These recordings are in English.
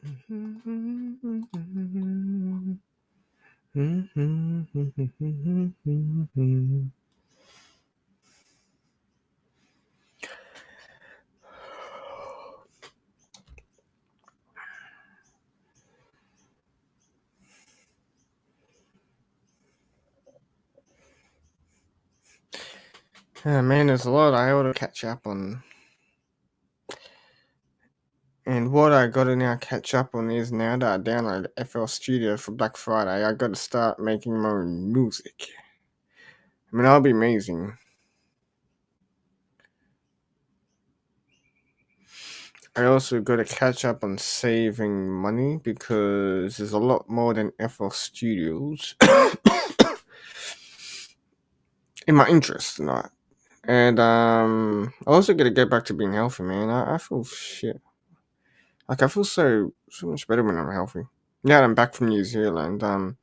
Yeah, man, there's a lot I ought to catch up on. And what I gotta now catch up on is now that I downloaded FL Studio for Black Friday, I gotta start making my own music. I mean, that'll be amazing. I also gotta catch up on saving money because there's a lot more than FL Studios in my interest tonight. And I also gotta get back to being healthy, man. I feel shit. Like I feel so much better when I'm healthy. Now that I'm back from New Zealand, I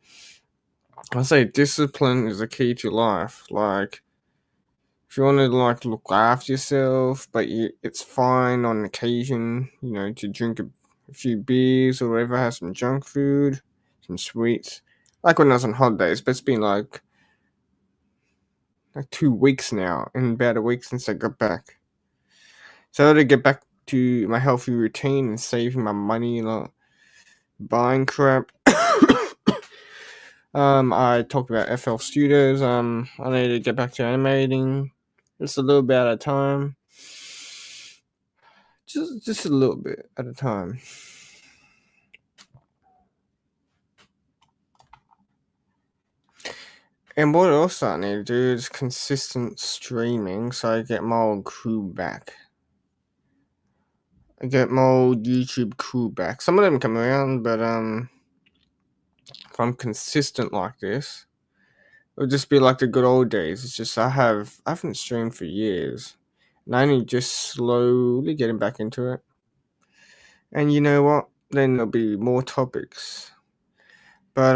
say discipline is the key to life. Like if you want to look after yourself, but it's fine on occasion, to drink a few beers or whatever, have some junk food, some sweets. Like when I was on holidays, but it's been like 2 weeks now, and about a week since I got back. So I got to get back to my healthy routine and saving my money, buying crap. I talked about FL Studios. I need to get back to animating. Just a little bit at a time. Just a little bit at a time. And what else I need to do is consistent streaming so I get my old crew back. I get my old YouTube crew back. Some of them come around, but if I'm consistent like this, it'll just be like the good old days. It's just I haven't streamed for years. And I only just slowly getting back into it. And you know what? Then there'll be more topics. But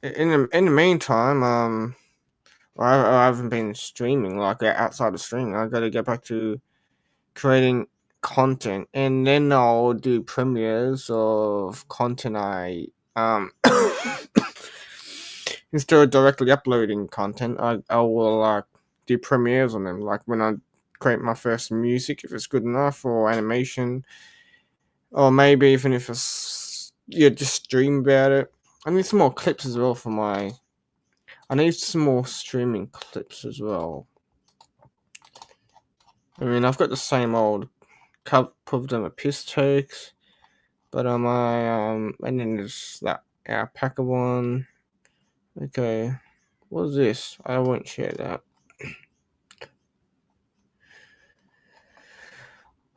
in the meantime, I haven't been streaming outside of streaming. I got to get back to creating content, and then I'll do premieres of content I instead of directly uploading content, I will do premieres on them. Like when I create my first music, if it's good enough, or animation, or maybe even if it's just stream about it. I need some more clips as well I need some more streaming clips as well. I mean, I've got the same old couple of them are piss takes, but and then there's that alpaca one. Okay, what's this? I won't share that.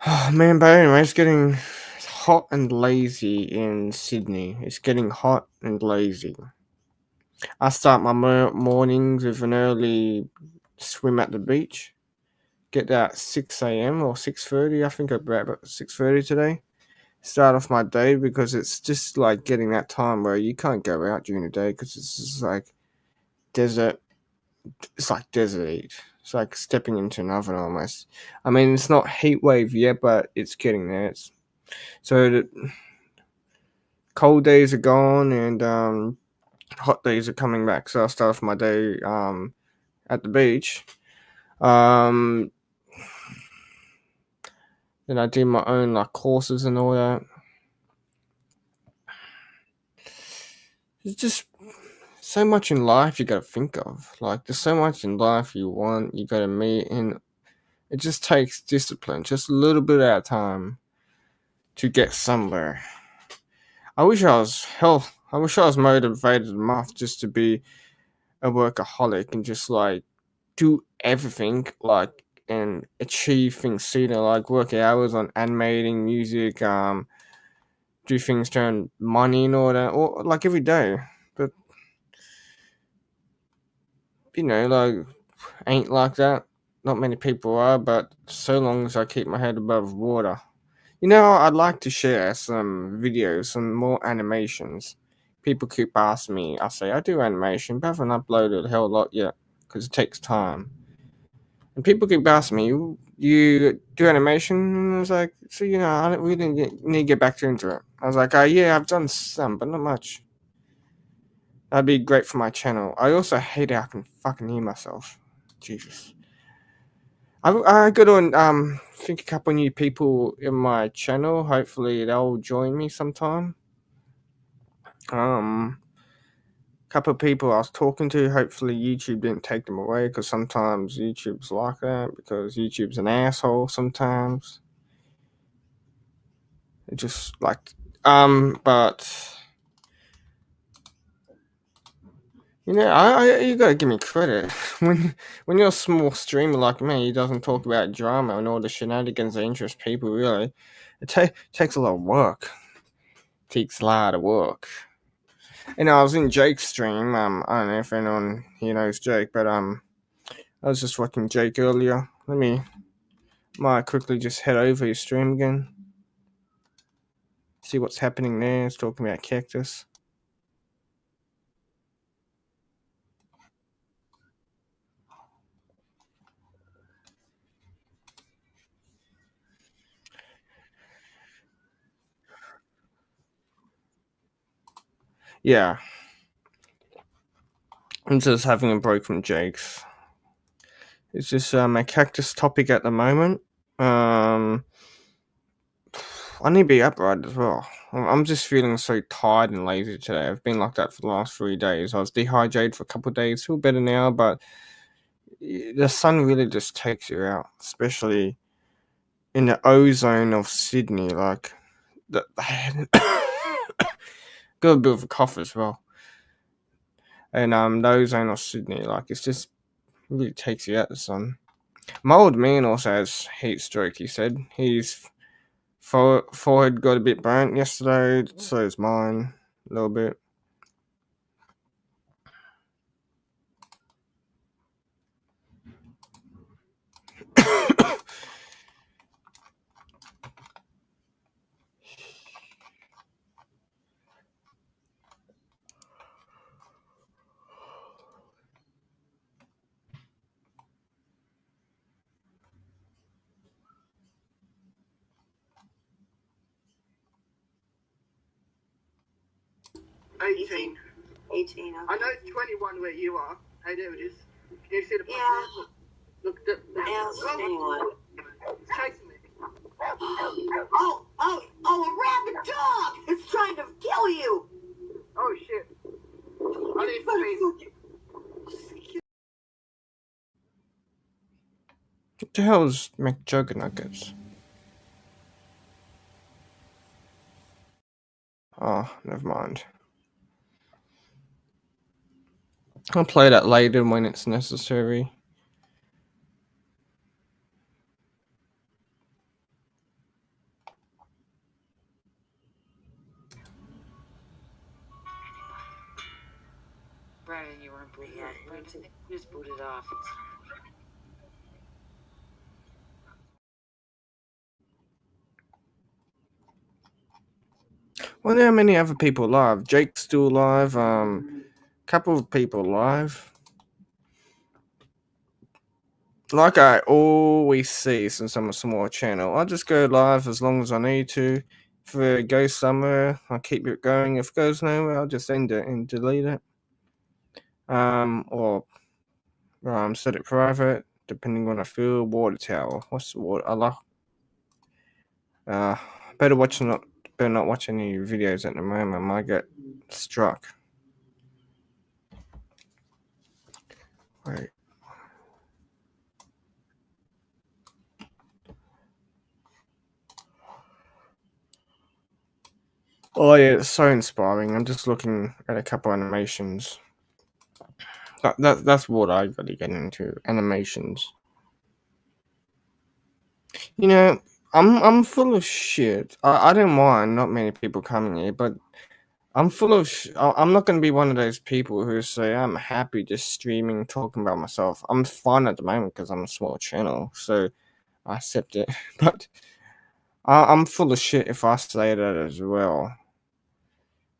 Oh man, but anyway, it's getting hot and lazy in Sydney. It's getting hot and lazy. I start my mornings with an early swim at the beach. Get there at 6 a.m. or 6:30. I think about 6:30 today. Start off my day because it's just like getting that time where you can't go out during the day because it's just like desert. It's like desert heat. It's like stepping into an oven almost. I mean, it's not heat wave yet, but it's getting there. So the cold days are gone and hot days are coming back. So I'll start off my day at the beach. Then I do my own courses and all that. It's just so much in life you gotta think of. There's so much in life you gotta meet, and it just takes discipline, just a little bit at a time to get somewhere. I wish I was motivated enough just to be a workaholic and just do everything and achieve things sooner, work hours on animating, music, do things to earn money and all that, or every day. But ain't like that. Not many people are, but so long as I keep my head above water. I'd like to share some videos, some more animations. People keep asking me. I say, I do animation, but I haven't uploaded a hell lot yet, because it takes time. And people keep asking me, you do animation? And I was like, so I don't really need to get back into it. I was like, yeah, I've done some, but not much. That'd be great for my channel. I also hate how I can fucking hear myself. Jesus. I got to think a couple new people in my channel. Hopefully they'll join me sometime. Couple of people I was talking to. Hopefully YouTube didn't take them away, because sometimes YouTube's like that, because YouTube's an asshole sometimes. It just like but you gotta give me credit. when you're a small streamer like me, who doesn't talk about drama and all the shenanigans that interest people, really, it takes a lot of work. Takes a lot of work. I was in Jake's stream. I don't know if anyone here knows Jake, but I was just watching Jake earlier. Might quickly just head over his stream again. See what's happening there. He's talking about Cactus. Yeah. I'm just having a break from Jake's. It's just my Cactus topic at the moment. I need to be upright as well. I'm just feeling so tired and lazy today. I've been like that for the last 3 days. I was dehydrated for a couple of days. Feel better now, but the sun really just takes you out, especially in the ozone of Sydney. Like, got a bit of a cough as well. And the ozone of Sydney, like, it's just really takes you out, the sun. My old man also has heat stroke. He said his forehead got a bit burnt yesterday. So is mine a little bit. $18. Okay. I know it's 21 where you are. Hey, there it is. Can you see the point? Yeah. Look, it's 21. It's chasing me. A rabid dog! It's trying to kill you! Oh, shit. I need to feed. What the hell is McJuggernuggets? Oh, never mind. I'll play that later when it's necessary. Brian, you weren't booted off. You just booted off. Well, there are many other people live. Jake's still live. Couple of people live. Like I always say, since I'm a small channel, I just go live as long as I need to. If it goes somewhere, I'll keep it going. If it goes nowhere, I'll just end it and delete it. Or set it private, depending on I feel. Water tower. What's the water? I like. Better not watch any videos at the moment. I might get struck. Wait. Oh yeah, it's so inspiring. I'm just looking at a couple animations. That's what I got to get into, animations. I'm full of shit. I don't mind not many people coming here, but I'm full of. I'm not gonna be one of those people who say I'm happy just streaming, talking about myself. I'm fine at the moment because I'm a small channel, so I accept it. But I'm full of shit if I say that as well.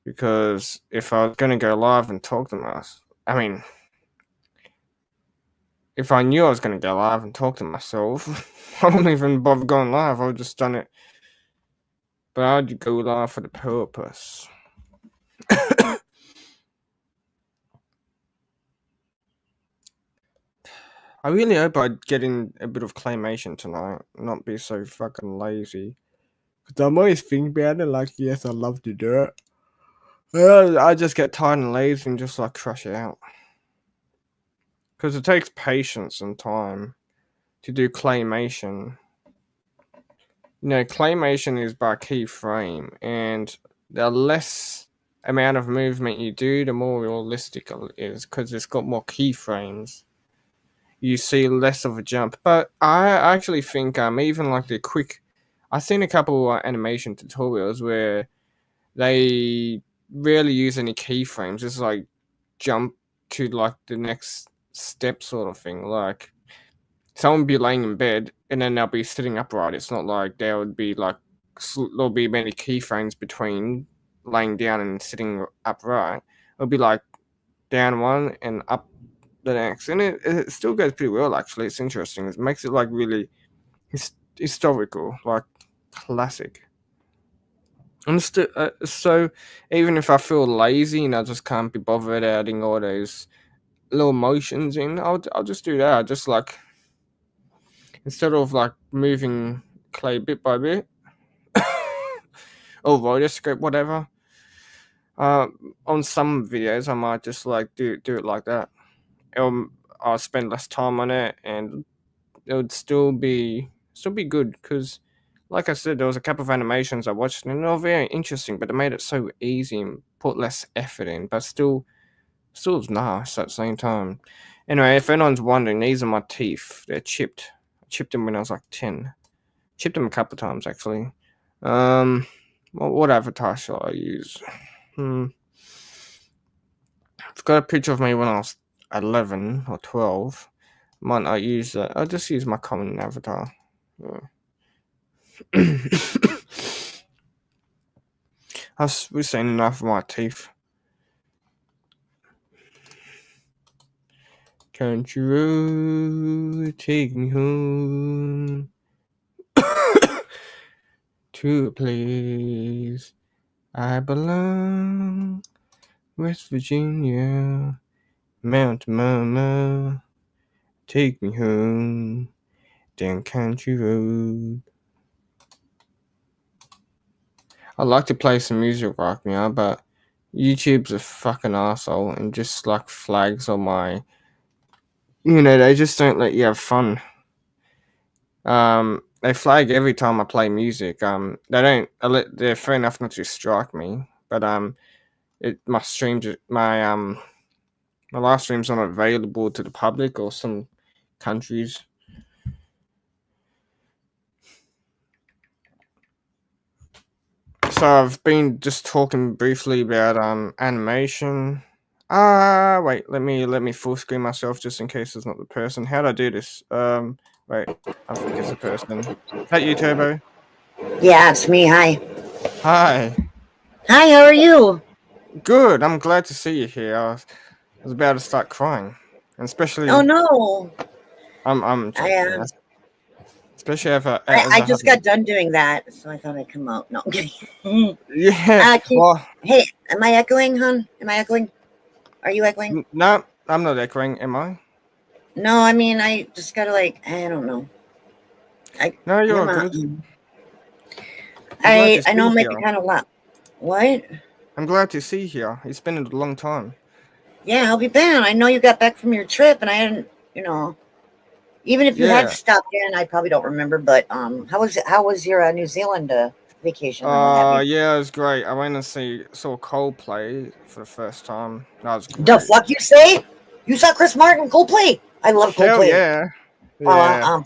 Because if I was gonna go live and talk to us, I mean, if I knew I was going to go live and talk to myself, I wouldn't even bother going live. I would just done it. But I'd go live for the purpose. I really hope I'd get in a bit of claymation tonight, not be so fucking lazy. Because I'm always thinking about it, like, yes, I'd love to do it. I just get tired and lazy and just like crush it out. Because it takes patience and time to do claymation. You know, claymation is by keyframe, and the less amount of movement you do, the more realistic it is, because it's got more keyframes. You see less of a jump. But I actually think even like the quick, I've seen a couple animation tutorials where they rarely use any keyframes. It's like jump to like the next step sort of thing. Like someone would be laying in bed and then they'll be sitting upright. It's not like there would be like there'll be many keyframes between laying down and sitting upright. It'll be like down one and up the next, and it still goes pretty well. Actually, it's interesting. It makes it like really historical, like classic. And so even if I feel lazy and I just can't be bothered adding all those little motions in, I'll just do that. I just like, instead of like moving clay bit by bit or rotoscope, whatever. On some videos I might just like do it like that. I'll spend less time on it, and it would still be good, because like I said, there was a couple of animations I watched and they were very interesting, but they made it so easy and put less effort in, but still was nice at the same time. Anyway, if anyone's wondering, these are my teeth. They're chipped. I chipped them when I was like 10. Chipped them a couple of times actually. What avatar shall I use? I've got a picture of me when I was 11 or 12. Might not use that. I'll just use my common avatar. We've seen enough of my teeth. Country road, take me home to a place I belong. West Virginia, Mount Mama, take me home down country road. I'd like to play some music right now, but YouTube's a fucking asshole and just like flags on my, they just don't let you have fun. They flag every time I play music. They don't. They're fair enough not to strike me, but my streams, my live stream's not available to the public or some countries. So I've been just talking briefly about animation. Wait, let me full screen myself just in case it's not the person. How do I do this? Wait, I think it's the person. Is that you, Turbo? Yeah, it's me. Hi. Hi. Hi, how are you? Good. I'm glad to see you here. I was about to start crying, and especially. Oh no. I'm. Especially if I just got done doing that, so I thought I'd come out. No, I'm kidding. Yeah. Hey, am I echoing, hon? Am I echoing? Are you echoing? No, I'm not echoing. Am I? No, I mean, I just gotta I don't know. No, you're good. I know I'm making kind of loud. What? I'm glad to see you here. It's been a long time. Yeah, how have you been? I know you got back from your trip, and I hadn't, even if you had stopped in, I probably don't remember. But how was your New Zealand vacation? Yeah, it was great. I went and saw Coldplay for the first time. That was great. The fuck you say? You saw Chris Martin, Coldplay? I love Coldplay. Hell yeah.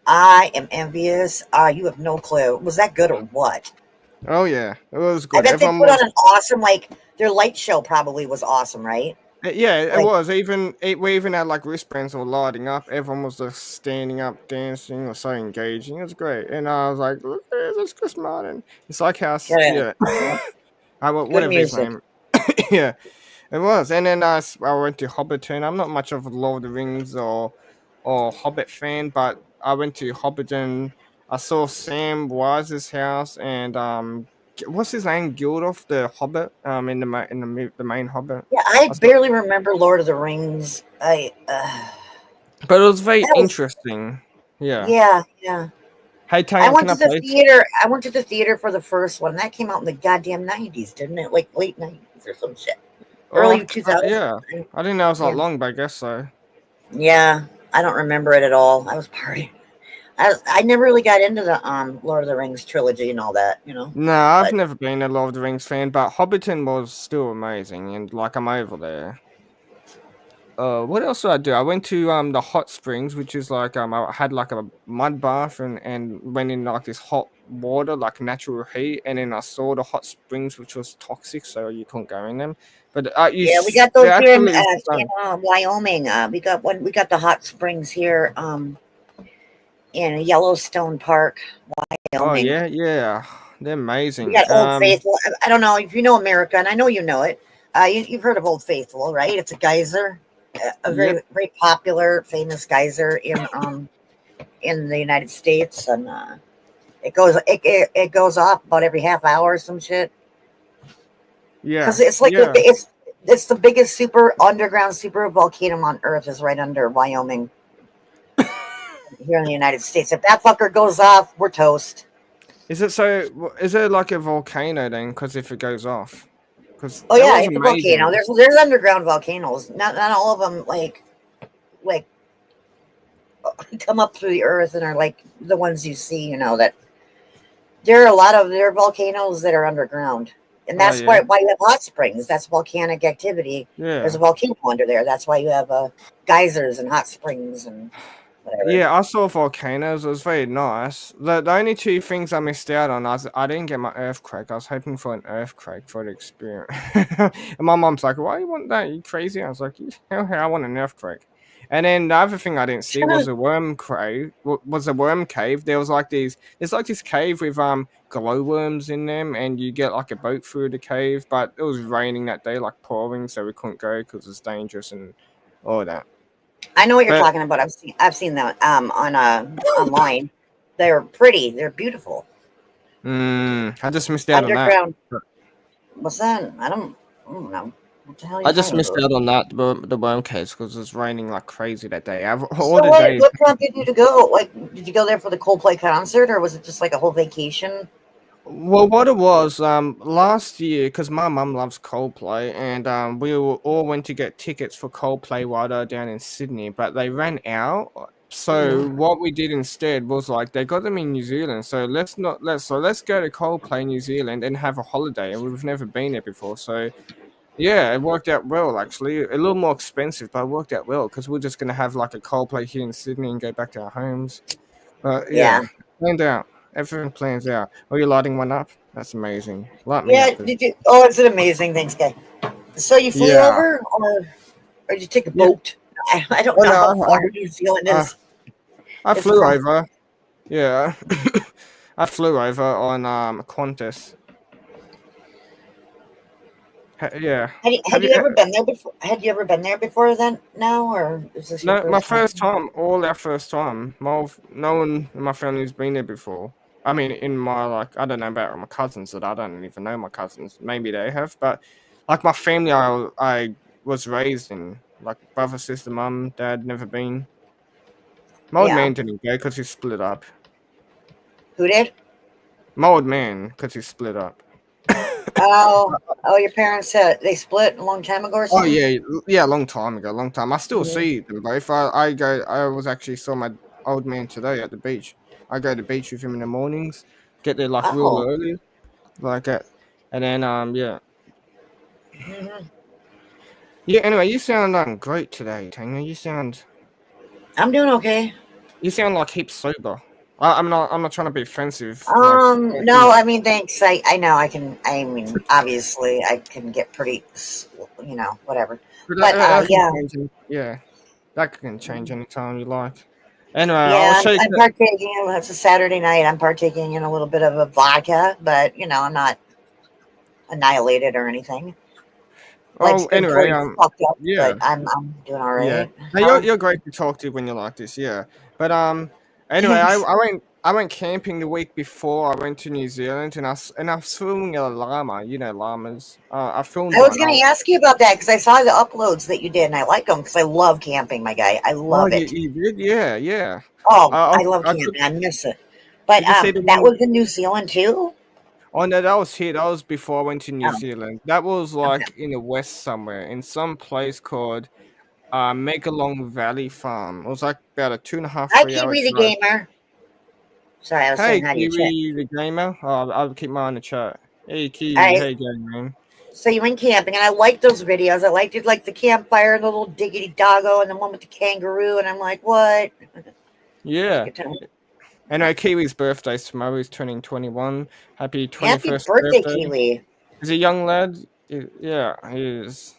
I am envious. You have no clue. Was that good or what? Oh yeah, it was good. I bet they put on an awesome, their light show probably was awesome, right? Yeah, it was. We even had wristbands all lighting up. Everyone was just standing up, dancing, or so engaging. It was great. And I was like, look, there's Chris Martin. It's like how whatever his name. Yeah, it was. And then I went to Hobbiton. I'm not much of a Lord of the Rings or or Hobbit fan, but I went to Hobbiton. I saw Sam Wise's house and what's his name? Gildolf the Hobbit. In the main Hobbit. Yeah, I I saw, barely remember Lord of the Rings. but it was very That was interesting. Yeah. yeah, yeah. Hey I Tanya, went can I to the play? theater. I went to the theater for the first one. That came out in the goddamn 90s, didn't it? Like late 90s or some shit. Oh, Early 2000s. yeah. I didn't know it was that Yeah. long, but I guess so. Yeah. I don't remember it at all. I was partying. I never really got into the Lord of the Rings trilogy and all that, No, I've But never been a Lord of the Rings fan, but Hobbiton was still amazing, and like I'm over there. What else did I do? I went to the hot springs, which is like I had like a mud bath and went in like this hot water, like natural heat, and then I saw the hot springs, which was toxic, so you couldn't go in them. But yeah, we got they're those here actually in Wyoming. We got the hot springs here in Yellowstone Park, oh Wyoming. yeah, they're We amazing. got Old Faithful. I don't know if you know America, and I know you know it. You've heard of Old Faithful, right? It's a geyser, a Yep, very very popular, famous geyser in the United States, and it goes off about every half hour or some shit. Because yeah, it's like yeah. it's the biggest super underground super volcano on Earth is right under Wyoming here in the United States. If that fucker goes off, we're toast. Is it so? Is it like a volcano then? Because if it goes off, because Oh that yeah, was it's a volcano. amazing. There's underground volcanoes. Not all of them like come up through the earth and are like the ones you see. That there are a lot of there are volcanoes that are underground, and Oh that's yeah, why you have hot springs. That's volcanic activity. There's a yeah. volcano under there. That's why you have geysers and hot springs and whatever. Yeah, I saw volcanoes. It was very nice. The only two things I missed out on, I didn't get my earthquake. I was hoping for an earthquake for the experience. And my mom's like, "Why you want that? You crazy?" I was like, "Hell, I want an earthquake." And then the other thing I didn't see was a worm cave. Was a worm cave. There was like these. There's like this cave with glowworms in them, and you get like a boat through the cave. But it was raining that day, like pouring, so we couldn't go because it's dangerous and all that. I know what you're But talking about. I've seen that on online. They're pretty. They're beautiful. I just missed out on that. Underground. What's that? I don't know. What the hell are you I just talking missed about? out on that the worm case because it was raining like crazy that day. I've all So the what? days. What prompted you to go? Like, did you go there for the Coldplay concert, or was it just like a whole vacation? Well, what it was last year because my mum loves Coldplay and all went to get tickets for Coldplay while they were down in Sydney, but they ran out. So Mhm. what we did instead was like they got them in New Zealand. So let's go to Coldplay New Zealand and have a holiday. And we've never been there before, so. Yeah, it worked out well actually. A little more expensive, but it worked out well because we're just gonna have like a Coldplay here in Sydney and go back to our homes. But Yeah. yeah, planned out. Everything plans out. Oh, you're lighting one up? That's amazing. Light me Yeah. up then. Did you? Oh, it's an amazing. Thanks, guy. So you flew Yeah. over, or did you take a Yeah. boat? I don't Oh know how no, far New Zealand I, I is flew from. over. Yeah. I flew over on Qantas. Yeah. Had Have you you? ever been there before? Had you ever been there before then? Now, or is this your No, my first first time? time. All our first time. No one in my family's been there before. I mean, in my like, I don't know about my cousins that I don't even know my cousins. Maybe they have, but like my family, I was raised in like brother, sister, mum, dad, never been. My old Yeah. man didn't go because he split up. Who did? My old man because he split up. Oh, your parents they split a long time ago or Oh something? yeah, yeah, a long time ago, long time. I still Mhm. see them both. I was actually saw my old man today at the beach. I go to the beach with him in the mornings, get there like real Oh. early, like that, and then yeah, Mhm. yeah. Anyway, you sound great today, Tanya. I'm doing okay. You sound like heaps sober. I'm not trying to be offensive, like No, I mean, thanks. I know I mean, obviously, I can get pretty, whatever. but But that can yeah, change. Yeah, that can change anytime you like. Anyway, I'll yeah, shake I'm it. partaking. It's a Saturday night. I'm partaking in a little bit of a vodka, but I'm not annihilated or anything. Like Oh, still anyway, pretty fucked up, yeah, but I'm doing all yeah. right. Now you're great to talk to when you're like this, yeah. But anyway, Thanks. I went camping the week before I went to New Zealand, and I was filming a llama. You know llamas. I filmed I was one. going to ask you about that because I saw the uploads that you did, and I like them because I love camping, my guy. I Oh, love it. you did? Yeah, yeah. Oh, I love I took. camping. I miss it. But Did you see the that one? was in New Zealand too. Oh no, that was here. That was before I went to New Oh, Zealand. That was okay. like in the west somewhere, in some place called Megalong Valley Farm. It was like about a 2.5, Hi, 3 hour Kiwi the drive. gamer. Sorry, I was Hey, saying hi to your chat. Kiwi the gamer. Oh, I'll keep mine in the chat. Hey, All Kiwi. right. Hey, gamer. So you went camping, and I liked those videos. I liked it, like the campfire, and the little diggity doggo, and the one with the kangaroo. And I'm like, what? Yeah. Good time. Anyway, Kiwi's birthday's tomorrow. He's turning 21. Happy Happy 21st birthday, birthday. Kiwi. He's a young lad. Yeah, he is.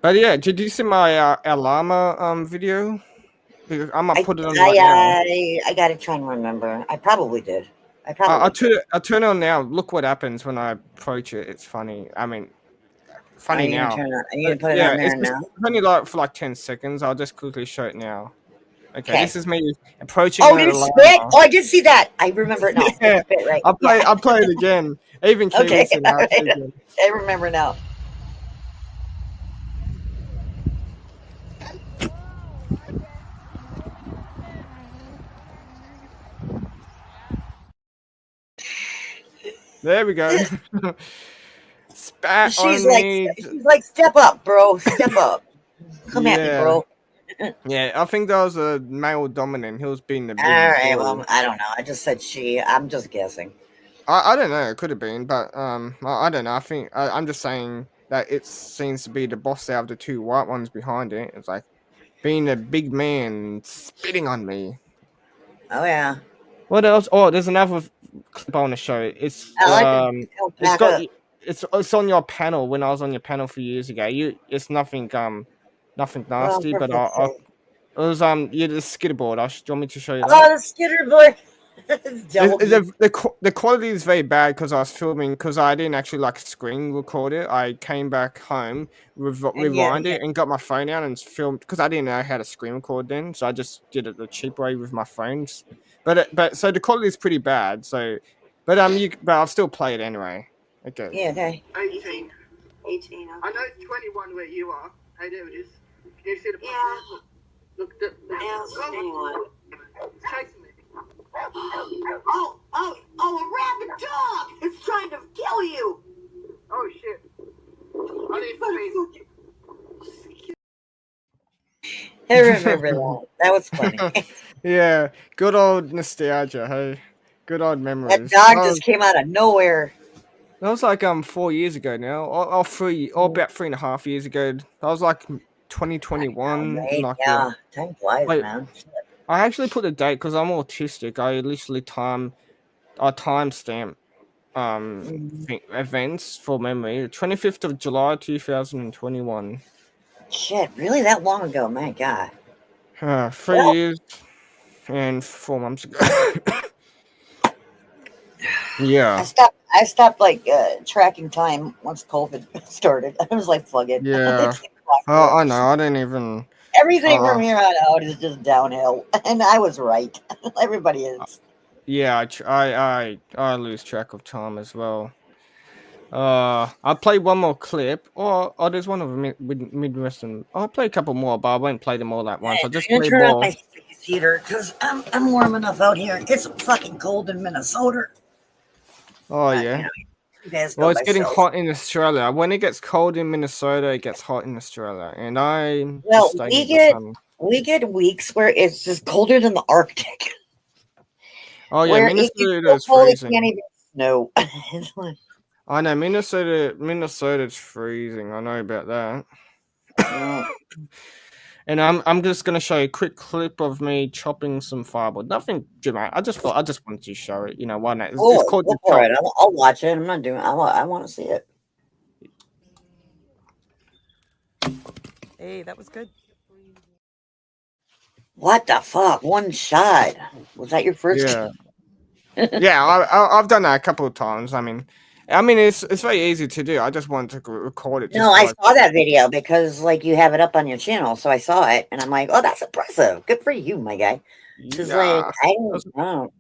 But yeah, did you see my our llama video? Because I might I put it on right now. I gotta try and remember. I probably did. I I'll probably did. turn it on now. Look what happens when I approach it. It's funny. I mean, Are funny you gonna now. turn it? Are you But gonna put it yeah, on there it's just now? it's only like for like 10 seconds. I'll just quickly show it now. Okay, Okay. this is me approaching Oh, a did it spit? llama. Oh, I did see that. I remember it now. Yeah, It spit, right? I'll play it again. Even Kiwi Okay. said All I'll play right. again. I remember now. There we go. Spat She's on like, me. step up, bro. Step up. Come at me, Yeah. bro. Yeah, I think that was a male dominant. He was being the All big right. boy. Well, I don't know. I just said she. I'm just guessing. I don't know. It could have been, but I don't know. I think I'm just saying that it seems to be the boss out of the two white ones behind it. It's like being a big man spitting on me. Oh yeah. What else? Oh, there's another clip I want to show. I like the It's got alpaca. it's on your panel when I was on your panel a few years ago. It's nothing nothing Oh, nasty, for but fuck's I sake. it was yeah, the skitterboard. Do you want me to show you that? Oh, the skitter boy. Double D. The quality is very bad because I was filming because I didn't actually like screen record it. I came back home, And yeah, rewind it, and got my phone out and filmed because I didn't know how to screen record then. So I just did it the cheap way with my phones. But so the quality is pretty bad. So, but I'll still play it anyway. Okay. yeah, okay. 18. 18. I know it's 21 where you are. Hey, there it is. Can you see the Yeah. Look, Yeah, it's 21. It's chasing me. Oh, a rabid dog! It's trying to kill you! Oh, shit. I need to be. I remember that. That was funny. Yeah, good old nostalgia. Hey, good old That memories. dog just came out of nowhere. That was like 4 years ago now, or about 3.5 years ago. That was like 2021. Right? Like Yeah. Time flies, wait, man. I actually put a date because I'm autistic. I literally timestamp events for memory. 25th of July 2021. Shit, really that long ago? My God. 3 Well- years and 4 months ago. Yeah. I stopped like tracking time once COVID started. I was like, fuck it. Yeah. Oh, I know. I didn't even. Everything from here on out is just downhill, and I was right. Everybody is. Yeah, I lose track of time as well. I'll play one more clip. Oh, there's one of them with Midwestern. I'll play a couple more, but I won't play them all at once. I'll just I'm play gonna turn on more. my space heater because I'm warm enough out here. It's fucking cold in Minnesota. Oh You yeah. know, you guys Well, go it's getting myself. hot in Australia. When it gets cold in Minnesota, it gets hot in Australia, and I'm Well, just staying we in the get sun. we get weeks where it's just colder than the Arctic. Oh yeah, Where it gets Minnesota so is cold it freezing. can't even snow. It's like, I know Minnesota's freezing. I know about that. no. And I'm just gonna show you a quick clip of me chopping some firewood. Nothing dramatic. I just wanted to show it. You know, why not? It's called Go the for chop. it. I'll watch it. I'm not doing. I want to see it. Hey, that was good. What the fuck? One shot. Was that your first? Yeah, yeah. I've done that a couple of times. I mean, I mean, it's very easy to do. I just wanted to record it. No, Just I like saw that video because like you have it up on your channel, so I saw it and I'm like, oh, that's impressive. Good for you, my guy. Because like yeah, I don't that's- know.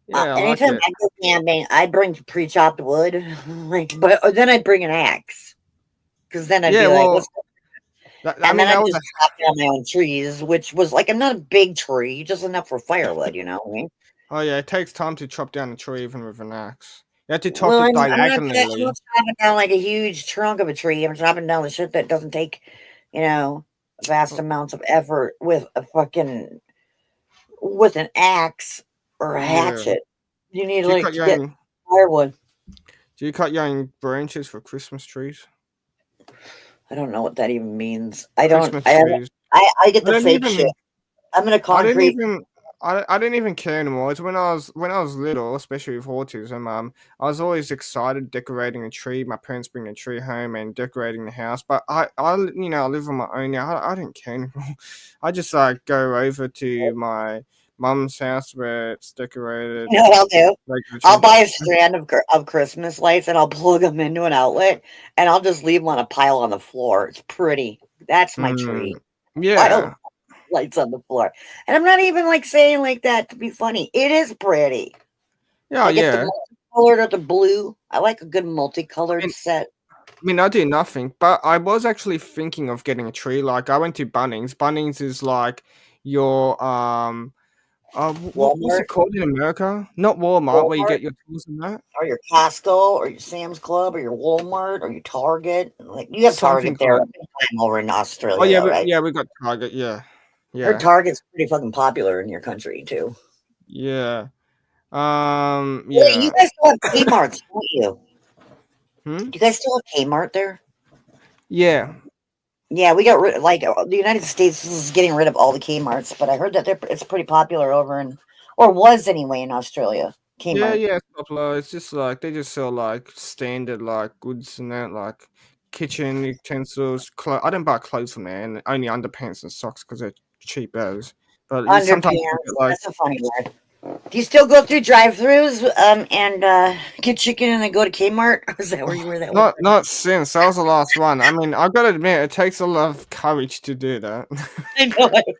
yeah, I like Anytime it. I go camping, I bring pre-chopped wood, like, but then I'd bring an axe because then I'd Yeah, be like, well, let's. I And then mean, that I'd was just chop down my own trees, which was like I'm not a big tree, just enough for firewood, you know what I mean? oh yeah, it takes time to chop down a tree even with an axe. You have to chop Well, it I'm diagonally. not chopping down like a huge trunk of a tree. I'm chopping down the shit that doesn't take, you know, vast amounts of effort with an axe or a Yeah. hatchet. You need Do you like cut to your get own? firewood. Do you cut your own branches for Christmas trees? I don't know what that even means. I don't. Christmas trees. I get I the didn't fake shit. even. I'm in a I didn't concrete. even. I didn't even care anymore. It's when I was little, especially with autism. I was always excited decorating a tree. My parents bring a tree home and decorating the house. But I live on my own now. I didn't care anymore. I just like go over to my mum's house where it's decorated. You know what I'll do? Regular I'll tree. buy a strand of Christmas lights and I'll plug them into an outlet and I'll just leave them on a pile on the floor. It's pretty. That's my tree. Mm, Pile of yeah. lights on the floor. And I'm not even like saying like that to be funny. It is pretty. Yeah, I get the yeah. multicolored or the blue. I like a good I multicolored mean, set. I do nothing, but I was actually thinking of getting a tree. Like, I went to Bunnings. Bunnings is like your what's Walmart, it called in America? Not Walmart, where you Walmart, get your tools and that. or your Costco, or your Sam's Club, or your Walmart, or your Target. Like you have Something Target there. like. I'm over in Oh Australia, yeah, though, right? we got Target. Yeah, Heard yeah, Target's pretty fucking popular in your country too. yeah. Wait, you Yeah. guys still have Kmart's, don't you? Hmm. Do you guys still have Kmart there? Yeah. Yeah, we got rid like the United States is getting rid of all the Kmart's, but I heard that it's pretty popular over in, or was anyway in Australia. Yeah, Kmart. yeah, it's popular. It's just like they just sell like standard like goods and that, like kitchen utensils. I don't buy clothes from there, and only underpants and socks because they're cheap as. But sometimes you get Underpants. like That's a funny word. Do you still go through drive-throughs and get chicken and then go to Kmart? Or is that where you were that one? not since that was the last one. I mean, I've got to admit, it takes a lot of courage to do that. I know it.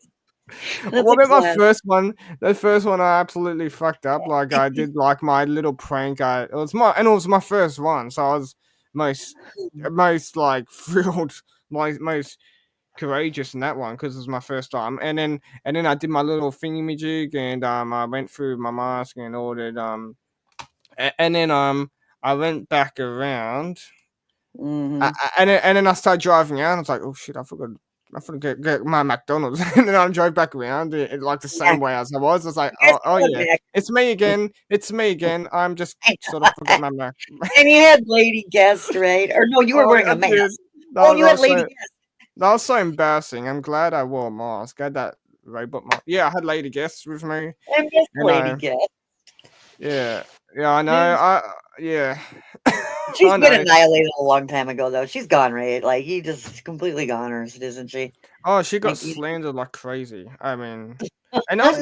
That's What a about my class. first one? The first one I absolutely fucked up. Like I did like my little prank. It was my first one, so I was most like thrilled, most courageous in that one because it was my first time. And then I did my little thingy-majig and I went through my mask and ordered and then I went back around Hmm. and then I started driving out. I was like, oh shit, I forgot to get my McDonald's. And then I drove back around like the Yeah, same way as I was. I was like, you guys oh still yeah, have it's me again. It's me again. I'm just sort of forgot my Mac. And you had lady guests, right? Or no, you were Oh, wearing I a did. mask. Oh, you had lady guests. That was so embarrassing. I'm glad I wore a mask. I had that robot mask. Yeah, I had lady guests with me. I missed And lady guests. yeah, yeah, I know. Yeah, She's I been know. annihilated a long time ago, though. She's gone, right? Like, you just completely gone, or isn't she? Oh, she got Like, you, slandered like crazy. I mean, I know.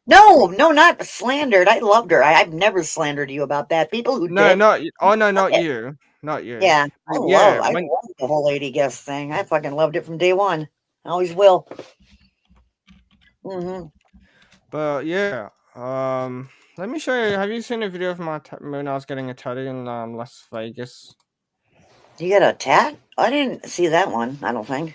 no, not slandered. I loved her. I've never slandered you about that. People who No, did, not. Oh no, fuck not it. you. Not you. Yeah, But yeah, I when. love the whole lady guest thing. I fucking loved it from day one. I always will. Hmm. But yeah. Let me show you. Have you seen a video of when I was getting a tattoo in Las Vegas? You got a tat? I didn't see that one. I don't think.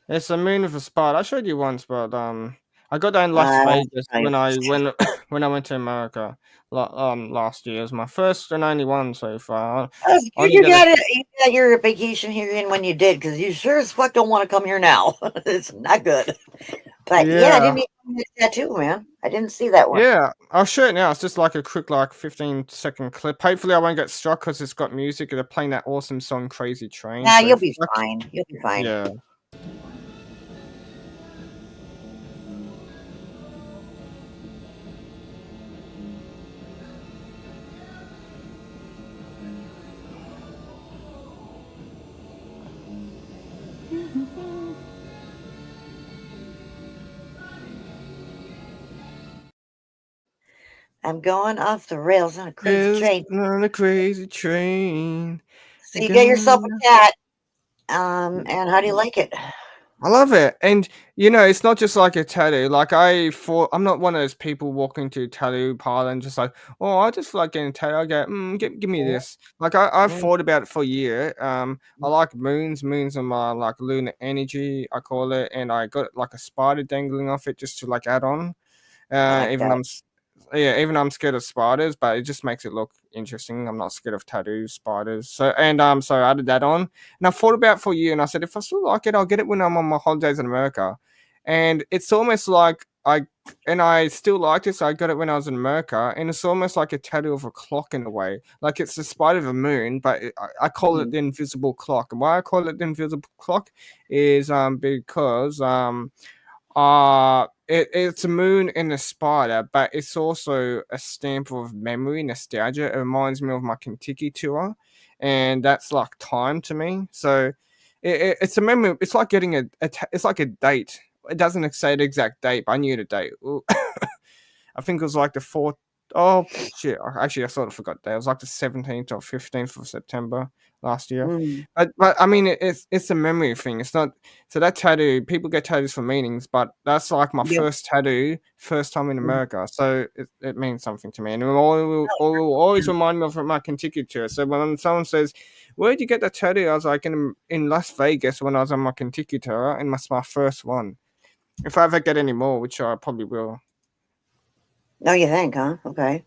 It's a moon with a spot. I showed you once, but I got that in Las Uh, Vegas I, when when I went to America last year. It was my first and only one so far. That's I good. only got it. You got your vacation here in when you did, because you sure as fuck don't want to come here now. It's not good. But yeah, I Yeah, didn't even see that tattoo, man. I didn't see that one. yeah. I'll show it now. It's just like a quick, like 15-second clip. Hopefully, I won't get struck because it's got music. They're playing that awesome song, "Crazy Train." Nah, So you'll be fuck fine. You'll be fine. yeah. I'm going off the rails on a crazy Is train. on a crazy train. So you get yourself a Gonna- cat. And how do you like it? I love it, and it's not just like a tattoo. Like I'm not one of those people walking to a tattoo parlor and just like, oh, I just feel like getting a tattoo. I go, give me this. Like I've Mm. thought about it for a year. I like moons. Moons are my like lunar energy, I call it, and I got like a spider dangling off it just to like add on. I like Even that. even I'm scared of spiders, but it just makes it look interesting. I'm not scared of tattoos, spiders. So I added that on, and I thought about it for a year, and I said if I still like it, I'll get it when I'm on my holidays in America. And it's almost like I still liked it, so I got it when I was in America, and it's almost like a tattoo of a clock in a way. Like it's the spider of a moon, but I call it the invisible clock. And why I call it the invisible clock is because it's a moon and a spider, but it's also a stamp of memory, nostalgia. It reminds me of my Kentucky tour, and that's like time to me. So it's a memory. It's like getting it's like a date. It doesn't say the exact date, but I knew the date. I think it was like the 4th. Oh shit! Actually, I sort of forgot that. It was like the 17th or 15th of September last year. Mm. But I mean, it's a memory thing. It's not. So that tattoo, people get tattoos for meanings, but that's like my Yep. first tattoo, first time in Mm. America. So it means something to me, and it will always remind me of my Kentucky tour. So when someone says, "Where'd you get that tattoo?" I was like, in Las Vegas when I was on my Kentucky tour, and that's my first one. If I ever get any more, which I probably will. No, you think, huh? Okay.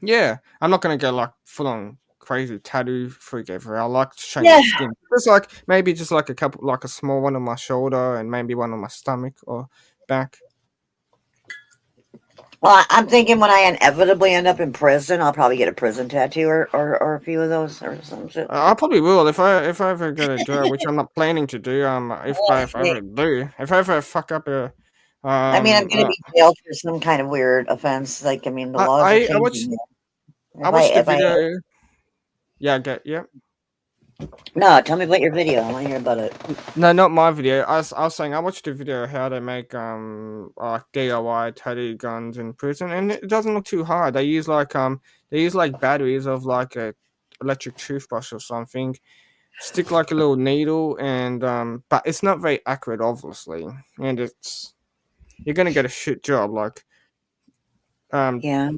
Yeah, I'm not gonna go like full on crazy tattoo freak ever. I like showing Yeah. the skin. Just like maybe just like a couple, like a small one on my shoulder and maybe one on my stomach or back. Well, I'm thinking when I inevitably end up in prison, I'll probably get a prison tattoo or a few of those or some shit. I probably will if I ever go to jail, which I'm not planning to do. If I ever fuck up a I mean, I'm going to uh, be jailed for some kind of weird offense. Like, I mean, the laws are I changing. watched the If I, video. Yeah. no, tell me about your video. I want to hear about it. No, not my video. I was saying I watched a video how they make DIY tattoo guns in prison, and it doesn't look too hard. They use like batteries of like a electric toothbrush or something, stick like a little needle, and but it's not very accurate, obviously, and you're gonna get a shit job. Like Yeah.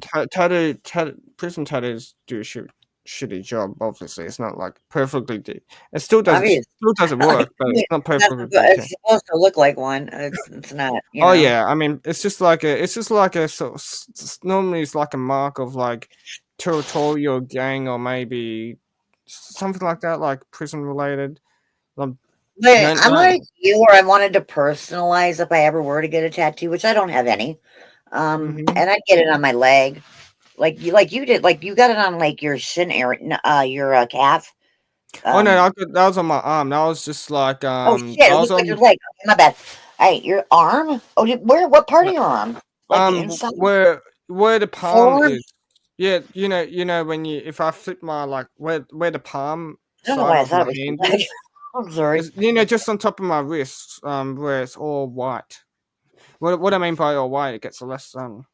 prison tattoos do a shitty job. Obviously, it's not like perfectly. It still doesn't work, but it's not perfectly. It's supposed to look like one. It's not. You Oh know? yeah, I mean, it's just like a sort of, normally it's like a mark of like territorial gang or maybe something like that, like prison related. But I'm like you, where I wanted to personalize if I ever were to get a tattoo, which I don't have any. And I'd get it on my leg, like you did. Like you got it on like your shin area, your calf. Oh no, that was on my arm. That was just like Oh shit! It looks like your leg. Okay, my bad. Hey, your arm? Oh, what part of your arm? Like the inside? Where the palm Forearm? is. Yeah, you know when if I flip my like where the palm I don't know side why I of thought my it hand was. is. I'm sorry. Just on top of my wrist, where it's all white. What I mean by all white, it gets less sun.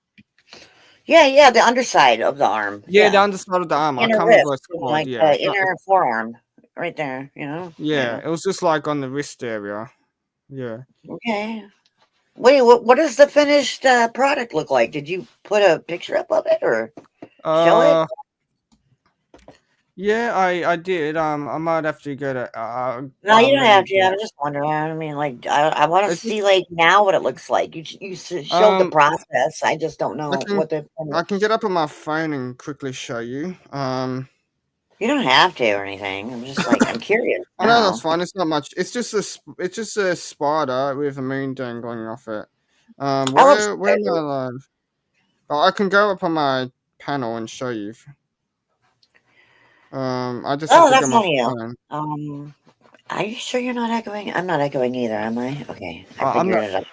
Yeah, the underside of the arm. Yeah, the underside of the arm. I Inner can't remember what wrist, it's called. like Yeah, the inner forearm, right there. You know. yeah, it was just like on the wrist area. Yeah. Okay. Wait, what does the finished product look like? Did you put a picture up of it or show it? Yeah, I did. I might have to go to. No, you don't have to. I'm just wondering. I mean, like, I want to see like now what it looks like. You showed the process. I just don't know what the. I can get up on my phone and quickly show you. You don't have to or anything. I'm just like I'm curious. I know that's fine. It's not much. It's just a spider with a moon dangling off it. Where am I live? Oh, I can go up on my panel and show you. I just have to that's get not my you. phone. Are you sure you're not echoing? I'm not echoing either, am I? Okay, I I'm figured not. it out.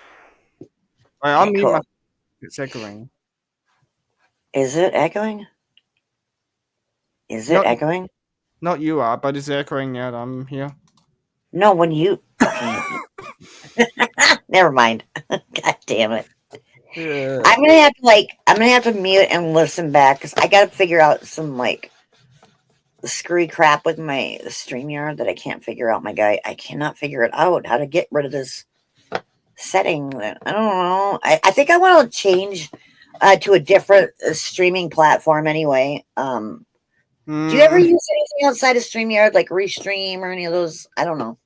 Wait, I'm cool. It's echoing. Is it echoing? Is it echoing? Not you are, but it's echoing now that I'm here. No, when you. Never mind. God damn it. Yeah. I'm gonna have to mute and listen back because I gotta figure out some like screwy crap with my StreamYard that I can't figure out. My guy, I cannot figure it out how to get rid of this setting. I don't know. I think I want to change to a different streaming platform anyway. Do you ever use anything outside of StreamYard, like Restream or any of those? I don't know.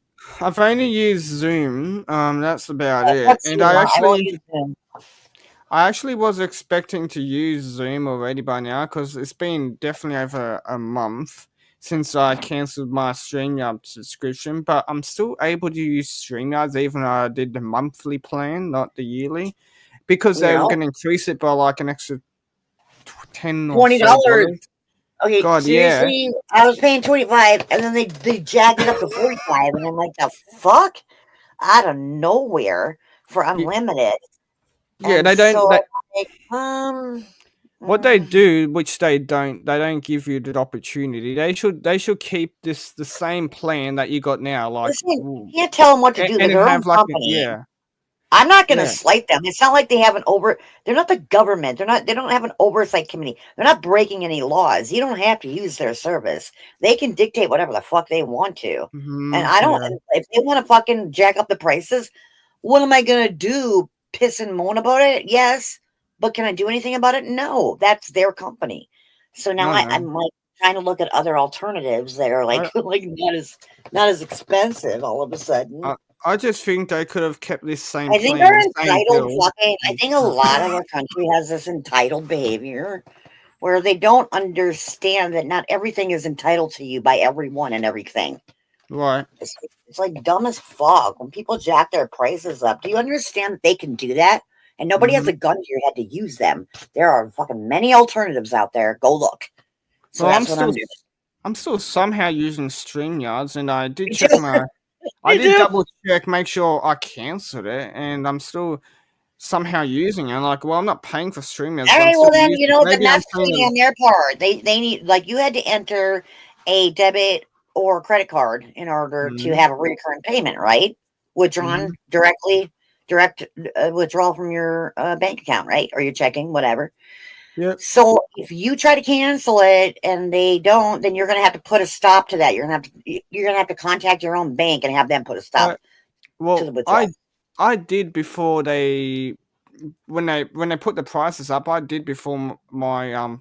I've only used Zoom. That's about it. That's And Zoom. I won't use Zoom. I actually was expecting to use Zoom already by now because it's been definitely over a month since I cancelled my StreamYard subscription. But I'm still able to use StreamYard even though I did the monthly plan, not the yearly, because they were Yeah. going to increase it by like an extra 10 or $20. so dollars. Okay, God, yeah. seriously, I was paying 25, and then they jacked it up to 45, and I'm like, the fuck, out of nowhere for unlimited. Yeah, And they don't. so, They, like, what they do, which they don't give you the opportunity. They should keep the same plan that you got now, like, listen, you can't tell them what to do. They're and their own have like company. yeah. I'm not going to Yeah. slight them. It's not like they have they're not the government. They don't have an oversight committee. They're not breaking any laws. You don't have to use their service. They can dictate whatever the fuck they want to. Mhm, And I don't, yeah. if they want to fucking jack up the prices, what am I going to do? Piss and moan about it? Yes. But can I do anything about it? No. That's their company. So now I know. I'm like trying to look at other alternatives that are like, like not as expensive all of a sudden. I just think they could have kept this same I think plan, our the same entitled bill. fucking. I think a lot of our country has this entitled behavior where they don't understand that not everything is entitled to you by everyone and everything. Right. It's like dumb as fuck when people jack their prices up. Do you understand that they can do that? And nobody has a gun to your head to use them. There are fucking many alternatives out there. Go look. So Well, that's what I'm doing. I'm still somehow using StreamYards, and I did check my. I did double check, make sure I cancelled it, and I'm still somehow using it. I'm like, well, I'm not paying for StreamYards. All right, well then, you know, then maybe I'm that's cheating on their part. They need, like, you had to enter a debit or credit card in order to have a recurrent payment, right? Withdrawn direct withdrawal from your bank account, right? Or your checking, whatever. Yep. So if you try to cancel it and they don't, then you're going to have to put a stop to that. You're going to have to contact your own bank and have them put a stop to the withdrawal. I did before they when they put the prices up. I did before my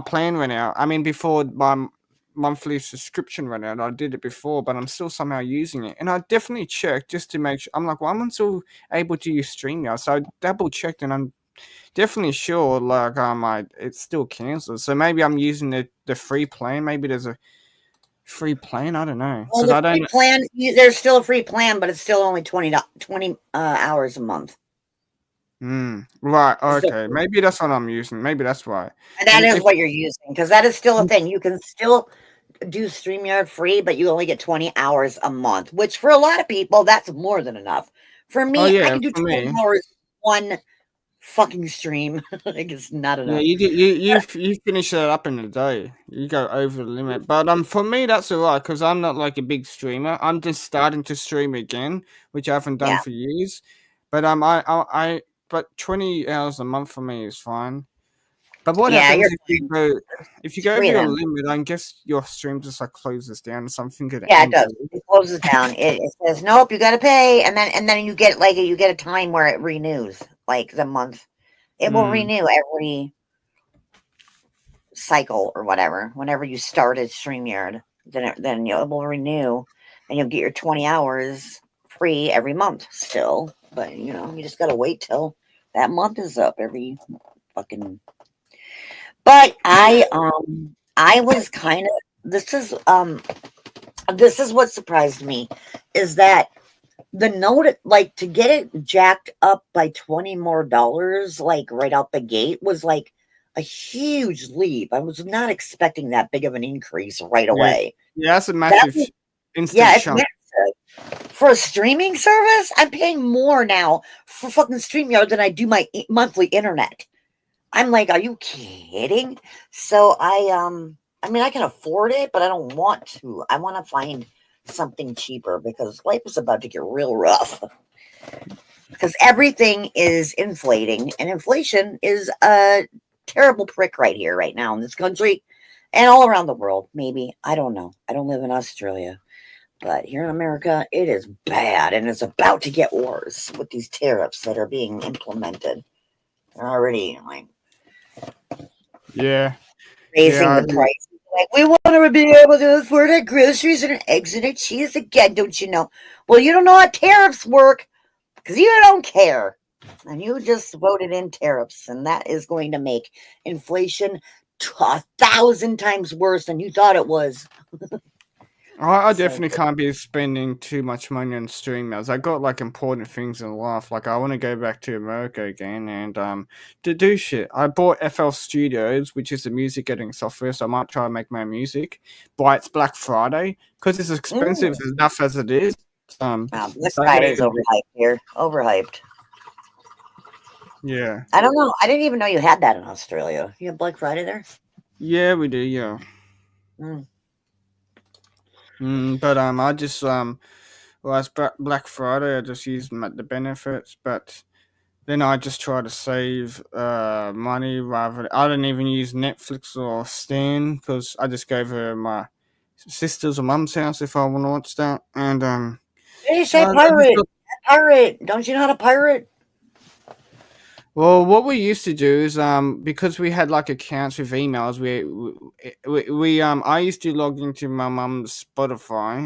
plan ran out. I mean, before my monthly subscription ran out. I did it before, but I'm still somehow using it. And I definitely checked just to make sure. I'm like, well, I'm still able to use StreamYard. So I double checked, and I'm definitely sure, like, it's still cancelled. So maybe I'm using the free plan. Maybe there's a free plan. I don't know. Well, the free plan, there's still a free plan, but it's still only 20 hours a month. Right. Okay. Maybe that's what I'm using. Maybe that's why. And that is what you're using, because that is still a thing. You can still do StreamYard free, but you only get 20 hours a month, which for a lot of people, that's more than enough. For me, I can do 20 hours one fucking stream. Like, it's not enough. Yeah, you finish that up in a day. You go over the limit. But for me, that's alright because I'm not like a big streamer. I'm just starting to stream again, which I haven't done for years. But but 20 hours a month for me is fine. But what happens if you go over your limit? I guess your stream just like closes down or something. Yeah, it does. It closes down. It says nope, you got to pay, and then you get a time where it renews, like the month. It will renew every cycle or whatever. Whenever you start at StreamYard, then it will renew, and you'll get your 20 hours free every month still. But you just got to wait till that month is up every fucking. But I was kind of, this is what surprised me, is that the note, like, to get it jacked up by $20 more, like right out the gate, was like a huge leap. I was not expecting that big of an increase right away. Yeah, that's a massive it's chunk. Massive. For a streaming service, I'm paying more now for fucking StreamYard than I do my monthly internet. I'm like, are you kidding? So I mean, I can afford it, but I don't want to. I want to find something cheaper because life is about to get real rough. because everything is inflating, and inflation is a terrible prick right here, right now in this country, and all around the world. Maybe, I don't know. I don't live in Australia, but here in America, it is bad, and it's about to get worse with these tariffs that are being implemented. They're already like Yeah. raising Yeah. the price. Like, we want to be able to afford our groceries and our eggs and our cheese again, don't you know? Well, you don't know how tariffs work because you don't care. And you just voted in tariffs, and that is going to make inflation 1,000 times worse than you thought it was. I So, definitely can't be spending too much money on streaming meals. I got like important things in life. Like I want to go back to America again and to do shit. I bought FL Studios, which is the music editing software, so I might try and make my music. Buy it's Black Friday because it's expensive enough as it is. Black So Friday's overhyped here. Overhyped. yeah, I don't know. I didn't even know you had that in Australia. You have Black Friday there? yeah, we do, yeah. Mm. But I just last Black Friday I just used the benefits, but then I just try to save money rather. I don't even use Netflix or Stan because I just go to my sister's or mum's house if I want to watch that. And Hey, say I just pirate. got- Pirate. Don't you know how to pirate? well, what we used to do is because we had like accounts with emails, we I used to log into my mum's Spotify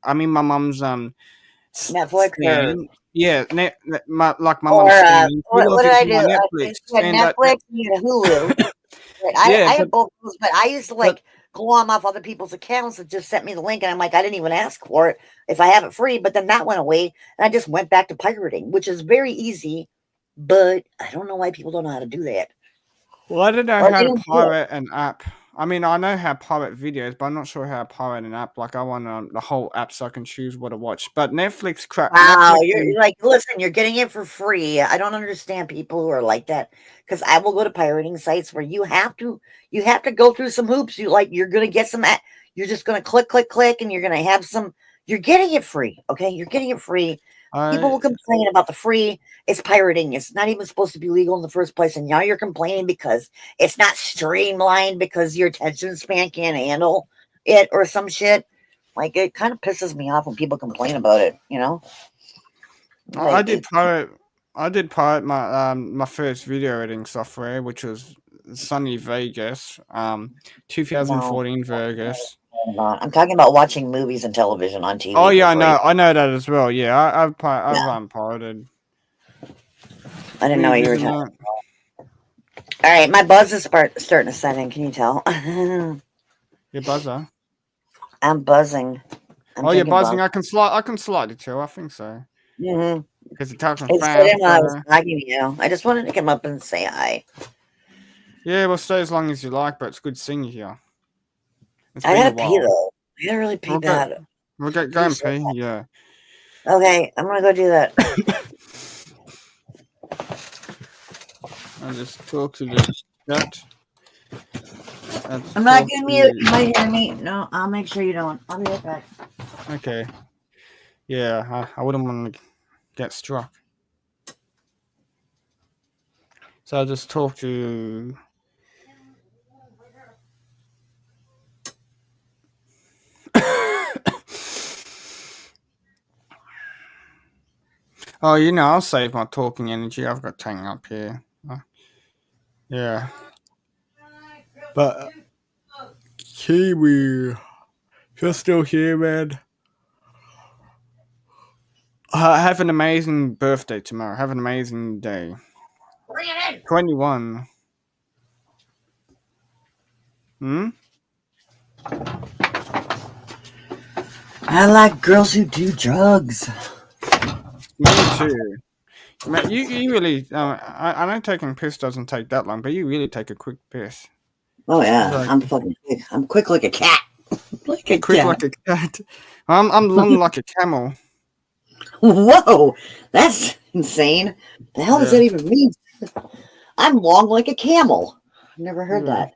and my mum's Netflix or Stan. Yeah, my or mum's Stan. We what log did I into do? my You Netflix had and Netflix and you had Hulu. Right, yeah, I have both of those, but I used to but like go on off other people's accounts and just sent me the link, and I'm like, I didn't even ask for it if I have it free. But then that went away, and I just went back to pirating, which is very easy. But I don't know why people don't know how to do that, well, I don't know or how they to don't do it. pirate an app. I mean, I know how to pirate videos, but I'm not sure how to pirate an app. Like, I want the whole app so I can choose what to watch. But Netflix, Wow, Netflix, you're and like, listen, you're getting it for free. I don't understand people who are like that because I will go to pirating sites where you have to go through some hoops. You're gonna get some, you're just gonna click, click, click, and you're gonna have some. You're getting it free, okay? You're getting it free. People will I, complain about the free. It's pirating. It's not even supposed to be legal in the first place, and now you're complaining because it's not streamlined because your attention span can't handle it or some shit. Like it kind of pisses me off when people complain about it, you know? I Like did pirate. I did pirate my first video editing software, which was Sunny Vegas, no, 2014 Vegas. I'm talking about watching movies and television on Oh TV for yeah, free. I know that as well. Yeah, Yeah, I've pirated I didn't know what you movies were and talking. that. All right, my buzz is starting to set in. Can you tell? Your buzzer. I'm buzzing. I'm Oh, you're thinking buzzing. buzz. I can slightly tell. I think so Mm-hmm. because you're talking It said fast. it when I was talking to you. I just wanted to come up and say hi. Yeah, we'll stay as long as you like, but it's good seeing you here. It's I been a gotta pee while. though. I gotta really pee We'll go. bad. We'll go. Go Pee and so pee. Yeah. bad. Okay, I'm gonna go do that. I'll just talk to the chat. I'm not gonna mute. You might hear me. No, I'll make sure you don't. I'll be right back. Okay. Yeah, I wouldn't want to get struck. So I'll just talk to. Oh, I'll save my talking energy. I've got Tang up here. Yeah. But Kiwi, if you're still here, man, have an amazing birthday tomorrow. Have an amazing day. 21. I like girls who do drugs. Me too. Man, you really. I know taking piss doesn't take that long, but you really take a quick piss. Oh yeah, Like, I'm fucking quick. I'm quick like a cat. Like a quick cat. like a cat. I'm long like a camel. Whoa, that's insane. The hell does Yeah. that even mean? I'm long like a camel. I've never heard Yeah. that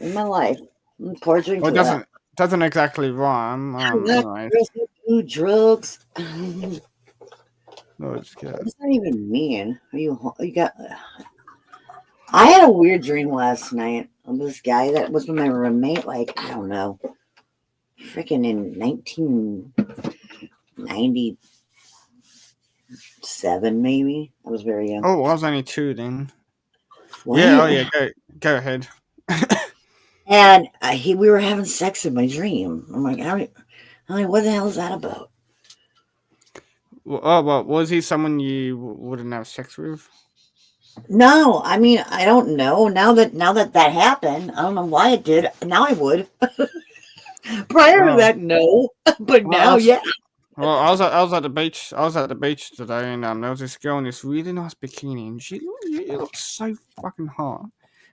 in my life. I'm poor drink Well, to that. doesn't exactly rhyme. I like Anyways. girls who do drugs. No, just kidding. It's not even mean. You got. I had a weird dream last night of this guy that was with my roommate. Like I don't know, freaking in 1997, maybe. I was very young. Oh, I was only 2 then. What? Yeah. Oh, yeah. Go ahead. And we were having sex in my dream. I'm like, what the hell is that about? Well, was he someone you wouldn't have sex with? No, I mean, I don't know. Now that happened, I don't know why it did. Now I would. Prior to Oh. that, no. But Well, now, yeah. Well, I was at the beach. I was at the beach today, and there was this girl in this really nice bikini, and she looked so fucking hot.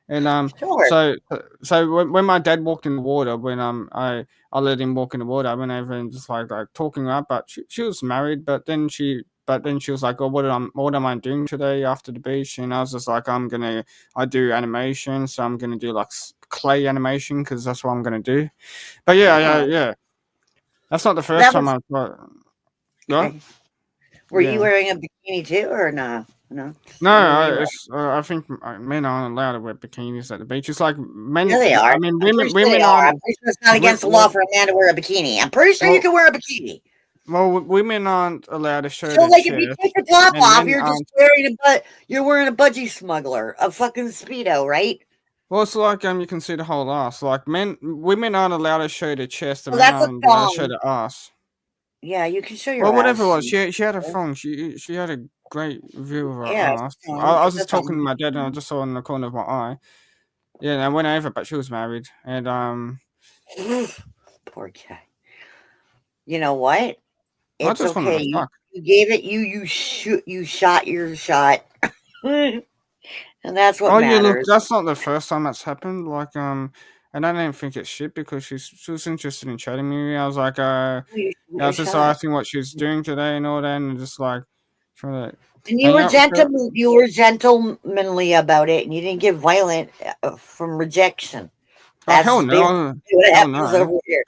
And Sure. so when my dad walked in the water, when I let him walk in the water, I went over and just like talking up, but she was married, but then she was like, oh, what am I doing today after the beach? And I was just like, I do animation, so I'm gonna do like clay animation because that's what I'm gonna do. But yeah. That's not the first time I've got. What? Were you wearing a bikini too, or no? No, I think men aren't allowed to wear bikinis at the beach. It's like men. Yeah, they are. I mean, women are. I'm pretty sure it's not against the law for a man to wear a bikini. I'm pretty sure you can wear a bikini. Well, women aren't allowed to show. So, like, if you take your top off, you're just wearing you're wearing a budgie smuggler, a fucking Speedo, right? Well, it's like you can see the whole ass. Like women aren't allowed to show their chest, and Well, men that's a aren't allowed to show thong. their ass. Yeah, you can show your. Well, whatever it was, ass. she had a thong. She had a great view of her Yeah, ass. I was just talking to my dad, and I just saw in the corner of my eye. Yeah, and I went over, but she was married, and Poor guy. You know what? I It's just wanted okay. to fuck. You gave it. You shot your shot, and that's what Oh matters. yeah, look, that's not the first time that's happened. Like and I didn't think it's shit because she was interested in chatting with me. I was like, I was just asking what she's doing today and all that, and just like trying to. And you were you were gentlemanly about it, and you didn't get violent from rejection. That's hell no! What happens over here.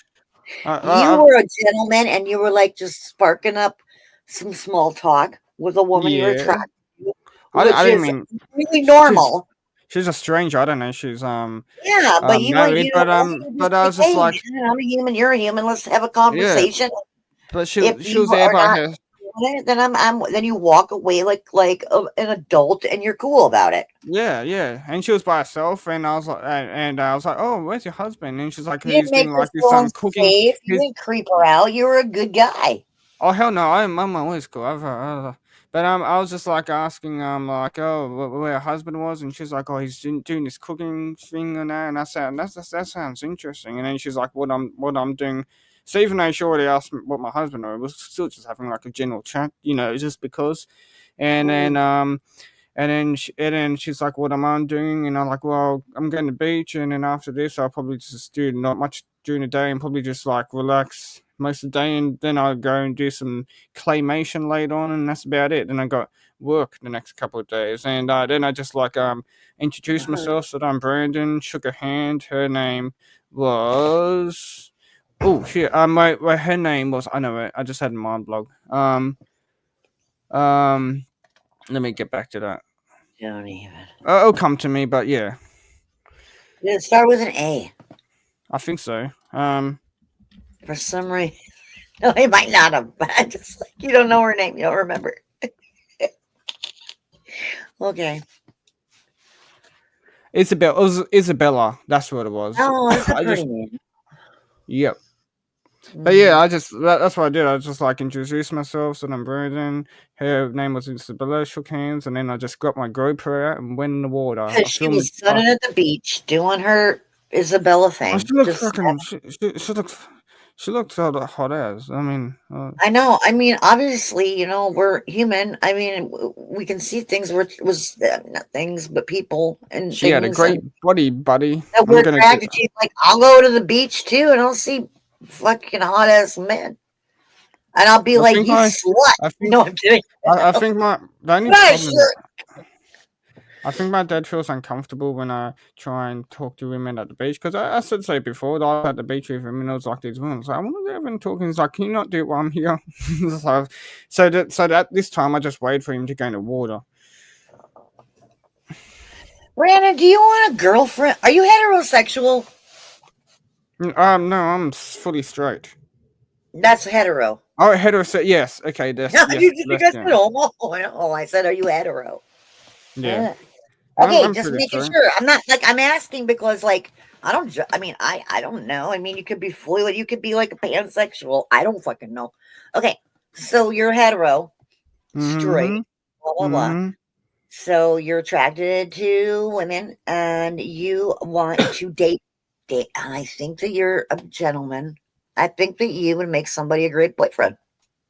You were a gentleman, and you were like just sparking up some small talk with a woman you were attracted to. I didn't mean really normal. She's a stranger. I don't know. She's yeah, but married, but I was just like, I'm a human. You're a human. Let's have a conversation. Yeah. But she was there by her. Then you walk away like an adult, and you're cool about it. Yeah, and she was by herself, and I was like, oh, where's your husband? And she's like, he's doing like this cooking. You didn't creep her out. You were a good guy. Oh hell no, I'm always cool. But I was just like asking like, oh, where her husband was, and she's like, oh, he's doing this cooking thing and that, and I said, that sounds interesting. And then she's like, what I'm doing. So even though she already asked me what my husband was, still just having like a general chat, just because. And then she's like, what am I doing? And I'm like, well, I'm going to the beach, and then after this, I'll probably just do not much during the day and probably just like relax most of the day, and then I'll go and do some claymation later on, and that's about it. Then I got work the next couple of days, and then I just like introduced myself, said I'm Brandon, shook her hand. Her name was her name was, I know it, I just had a mind blog. Let me get back to that. Don't even. It'll come to me, but yeah. Did it start with an A? I think so. For some reason, no, it might not have. But I just like, you don't know her name, you don't remember. Okay. Isabella. That's what it was. Oh, that's a pretty name. Yep. But yeah, that's what I did. I just like introduced myself, said I'm Brandon. Her name was Isabella, shook hands, and then I just got my GoPro out and went in the water. She was sunning at the beach doing her Isabella thing. She looked so hot as. I mean, I know. I mean, obviously, we're human. I mean, we can see things where it was not things, but people. And she had a great body, buddy. That we're attracted to. Like, I'll go to the beach too, and I'll see fucking hot ass men, and I'll be like, "You slut." No, I'm kidding. I think the only problem. I think my dad feels uncomfortable when I try and talk to women at the beach because I said so before that I was at the beach with him and I was like these women. So I want to go over and talk. And he's like, "Can you not do it while I'm here?" so that this time I just waited for him to go in the water. Brandon, do you want a girlfriend? Are you heterosexual? No, I'm fully straight. That's hetero. Oh, heterosexual. Yes. Okay. Yes. You Yes. think I Yes. said homo? Oh, I said, are you hetero? Yeah. Okay, I'm just pretty making straight. sure. I'm not like I'm asking because like I don't. I mean, I don't know. I mean, you could be fluid. You could be like a pansexual. I don't fucking know. Okay, so you're hetero, straight, Mm-hmm. blah blah blah. Mm-hmm. So you're attracted to women, and you want to date. And I think that you're a gentleman. I think that you would make somebody a great boyfriend.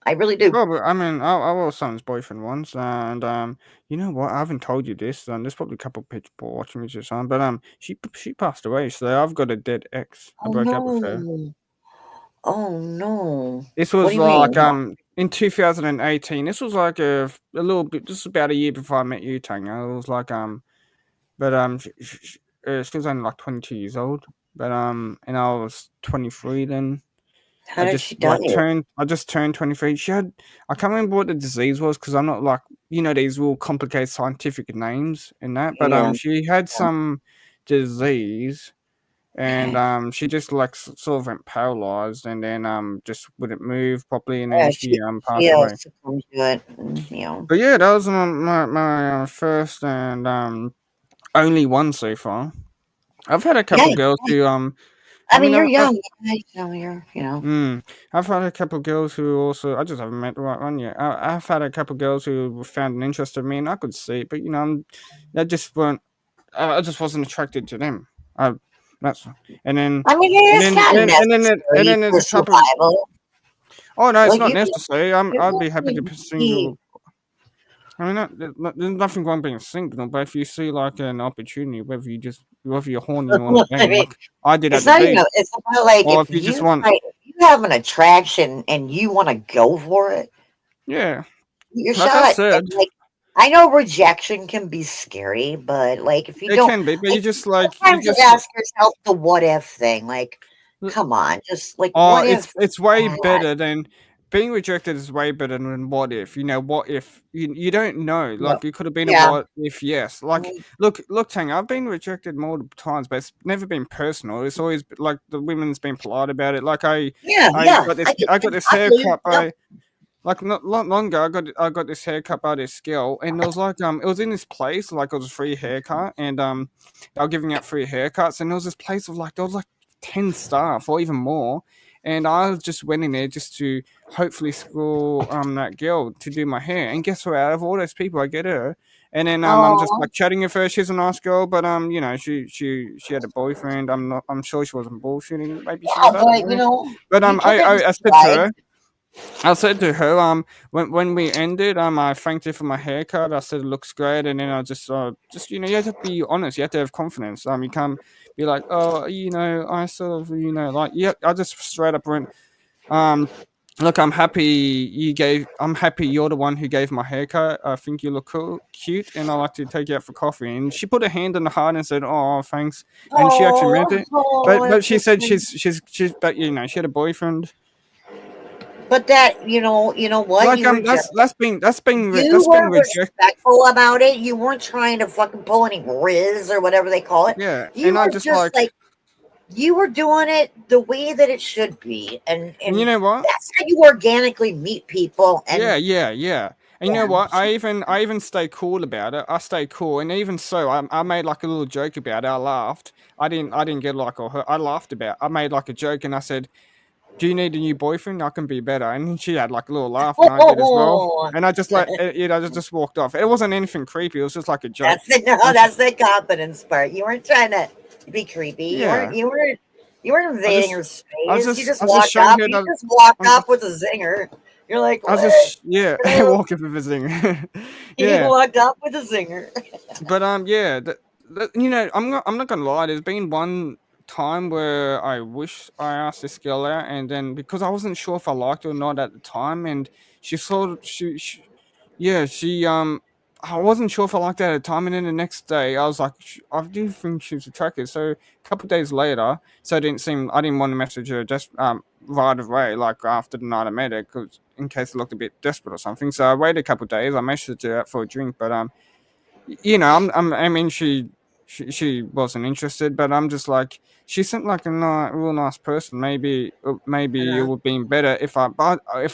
I really do. Well, but I mean, I was someone's boyfriend once, and you know what? I haven't told you this, and there's probably a couple of people watching me this time, but she passed away, so I've got a dead ex. I Oh broke up with her. no! Oh no! This What was do you like mean? in 2018. This was like a little bit, just about a year before I met you, Tanya. It was like but she was only like 22 years old, but and I was 23 then. How did she die? I just turned 23. She had, I can't remember what the disease was because I'm not like, these real complicated scientific names and that, but Yeah. she had some disease and Okay. she just like sort of went paralyzed and then just wouldn't move properly and then Yeah, she passed she away. succumbed to it. You know. But yeah, that was my first and only one so far. I've had a couple Yeah. girls who I I mean, mean, you're young. You're. I've had a couple girls who also I just haven't met the right one yet. I've had a couple girls who found an interest in me, and I could see it, but they just weren't. I just wasn't attracted to them. That's and then I mean, and it's then not and necessary then there's for a couple. survival. Oh no, it's Like not you necessary. I'd be happy to be can. single. I mean, there's nothing wrong being single, but if you see like an opportunity, whether you're horny or not, I mean, like I did at it's the not beach, even. It's about like or if if you just you want, like, you have an attraction and you want to go for it, yeah, your like I shot. And said. like, I know rejection can be scary, but like if you It don't, can be, but like, you sometimes you just ask yourself the what if thing. Like, come on, just like oh, what if it's way that? better than being rejected is way better than what if. What if you don't know? Yeah. Like it could have been a Yeah. what if yes. Like look, Tang, I've been rejected multiple times, but it's never been personal. It's always like the women's been polite about it. Like Yeah. I got this I feel you. haircut Yep. by like not long longer. I got this haircut by this girl, and it was like it was in this place like it was a free haircut, and they were giving out free haircuts, and there was this place of like there was like 10 staff or even more, and I just went in there just to hopefully score that girl to do my hair, and guess what? Out of all those people, I get her. And then I'm just Oh, like chatting with her. She's a nice girl, but she had a boyfriend. I'm sure she wasn't bullshitting. Maybe she yeah, was. I don't but know. But you took it in I said to stride. her, when we ended, I thanked her for my haircut. I said it looks great, and then I just you have to be honest. You have to have confidence. You can't be like, oh, I sort of, like, yeah. I just straight up went, look, I'm happy you're the one who gave my haircut. I think you look cute, and I'd like to take you out for coffee. And she put her hand on the heart and said, oh, thanks. And she actually meant it. But That's she so said sweet. but she had a boyfriend. But that, you know what? Like You were that's been you were rejected. respectful about it. You weren't trying to fucking pull any riz or whatever they call it. Yeah, You and I were just just like you were doing it the way that it should be, and you know what? that's how you organically meet people. And Yeah. And you know what? I even stay cool about it. I stay cool, and even so, I made like a little joke about it. I laughed. I didn't get like or hurt. I laughed about. I made like a joke, and I said, do you need a new boyfriend? I can be better. And she had like a little laugh, and I did as well. And I just just walked off. It wasn't anything creepy. It was just like a joke. that's the confidence part. You weren't trying to be creepy. Yeah. You weren't invading her space. I You was just just walked showing up. her You that just walked I'm up with a zinger. You're like, I was what? just Hello? walking for visiting. You Yeah, walked up with a zinger. but yeah, I'm not gonna lie. There's been one time where I wish I asked this girl out, and then because I wasn't sure if I liked her or not at the time, and she sort of she yeah she I wasn't sure if I liked that at the time, and then the next day I was like, I do think she's attractive. So a couple of days later, so I didn't want to message her just right away, like after the night I met her, because in case I looked a bit desperate or something. So I waited a couple of days. I messaged her out for a drink, but I mean, she wasn't interested, but I'm just like, she seemed like a real nice person. Maybe it Uh, would have been better if I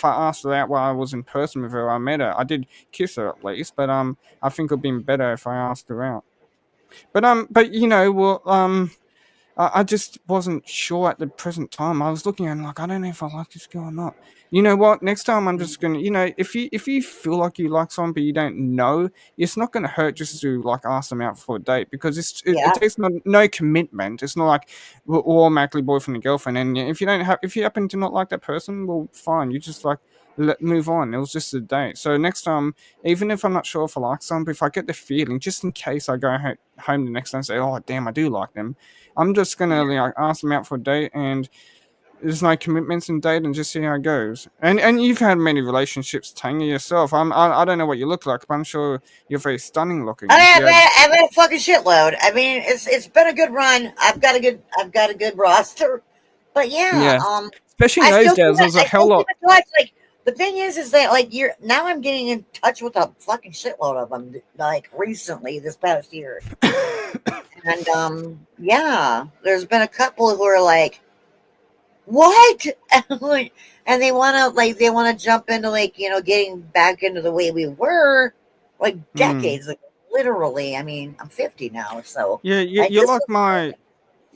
asked her out while I was in person with her. I met her. I did kiss her at least, but I think it would have been better if I asked her out. But I just wasn't sure at the present time. I was looking and like, I don't know if I like this girl or not. You know what? Next time I'm just gonna, if you feel like you like someone but you don't know, it's not gonna hurt just to like ask them out for a date because it yeah. takes no commitment. It's not like we're automatically boyfriend and girlfriend. And if you happen to not like that person, well, fine. You just like move on. It was just a date. So next time, even if I'm not sure if I like someone, but if I get the feeling, just in case I go home the next day and say, oh damn, I do like them. I'm just gonna like ask them out for a date, and there's no commitments in date, and just see how it goes. And you've had many relationships, Tanya, yourself. I don't know what you look like, but I'm sure you're very stunning looking. If you had, I've had a fucking shitload. I mean, it's been a good run. I've got a good roster. But yeah, yeah, especially I those still keep days, there's a I still hell keep lot. in touch. Like the thing is that like you're now I'm getting in touch with a fucking shitload of them. Like recently, this past year, and yeah, there's been a couple who are like, what? And they want to jump into like getting back into the way we were like Mm. decades ago. Literally, I mean, I'm 50 now, so Yeah, like you're this like was my.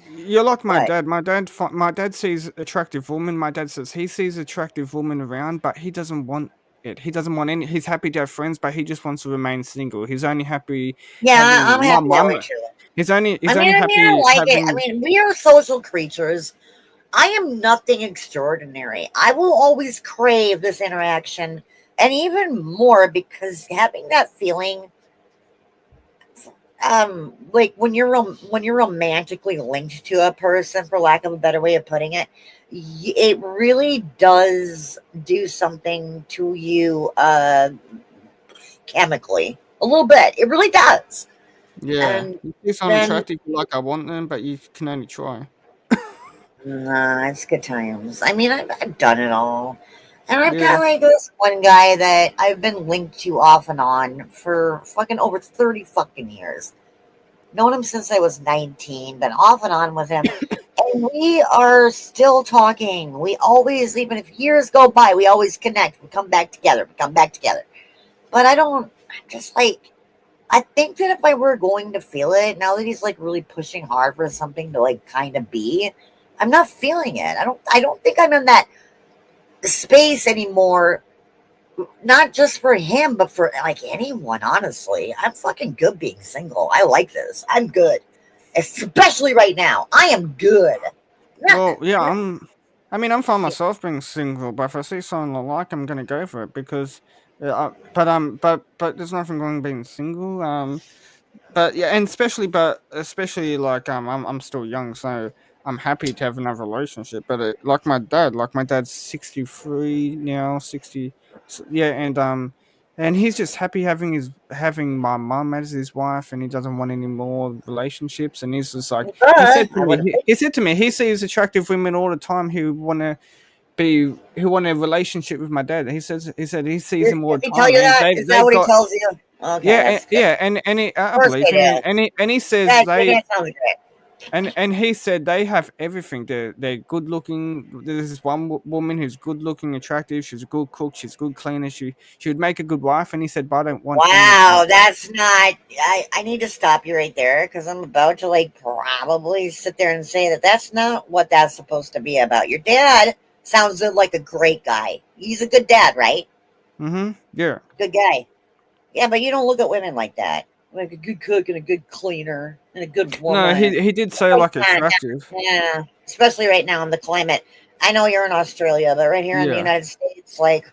You're like my what. dad. My dad sees attractive woman. My dad says he sees attractive woman around, but he doesn't want it. He doesn't want any. He's happy to have friends, but he just wants to remain single. He's only happy Yeah, I'm having my happy that way mum. too. He's only I happy like it. I having. mean, we are social creatures. I am nothing extraordinary. I will always crave this interaction, and even more because having that feeling, like when you're romantically linked to a person, for lack of a better way of putting it, it really does do something to you, chemically, a little bit. It really does, Yeah, and you see someone then attractive, you're like I want them, but you can only try. nah, it's good times. I mean, I've done it all. And I've got Yeah. like this one guy that I've been linked to off and on for fucking over 30 fucking years. Known him since I was 19, been off and on with him. And we are still talking. We always, even if years go by, we always connect. We come back together. We come back together. But I'm just like, I think that if I were going to feel it, now that he's like really pushing hard for something to like kind of be, I'm not feeling it. I don't think I'm in that space anymore, not just for him, but for like anyone, honestly. I'm fucking good being single. I like this. I'm good. Especially right now. I am good. Well, yeah, I mean, I'm fine myself being single, but if I see someone I like, I'm gonna go for it because, but there's nothing wrong being single. But yeah, and especially like I'm still young, so I'm happy to have another relationship. But like my dad's 63 now, 60, yeah, and he's just happy having my mum as his wife, and he doesn't want any more relationships. And he's just like But I would have he said to me, he sees attractive women all the time who want a relationship with my dad. He said he sees them all Does the he tell time, you and that? Is that they've what he got tells you? Okay, that's good. yeah, and Of I course believe it him, is. and he says That sounds great. and he said they have everything. They're good looking. There's this one woman who's good looking, attractive. She's a good cook. She's a good cleaner. She would make a good wife. And he said, but I don't want any of that. Wow, that's not. I need to stop you right there because I'm about to like probably sit there and say that that's not what that's supposed to be about. Your dad sounds like a great guy. He's a good dad, right? Mm-hmm. Yeah. Good guy. Yeah, but you don't look at women like that. Like a good cook and a good cleaner and a good No, woman. he did say Oh, like man, attractive. yeah, especially right now in the climate. I know you're in Australia, but right here in the Yeah. United States, like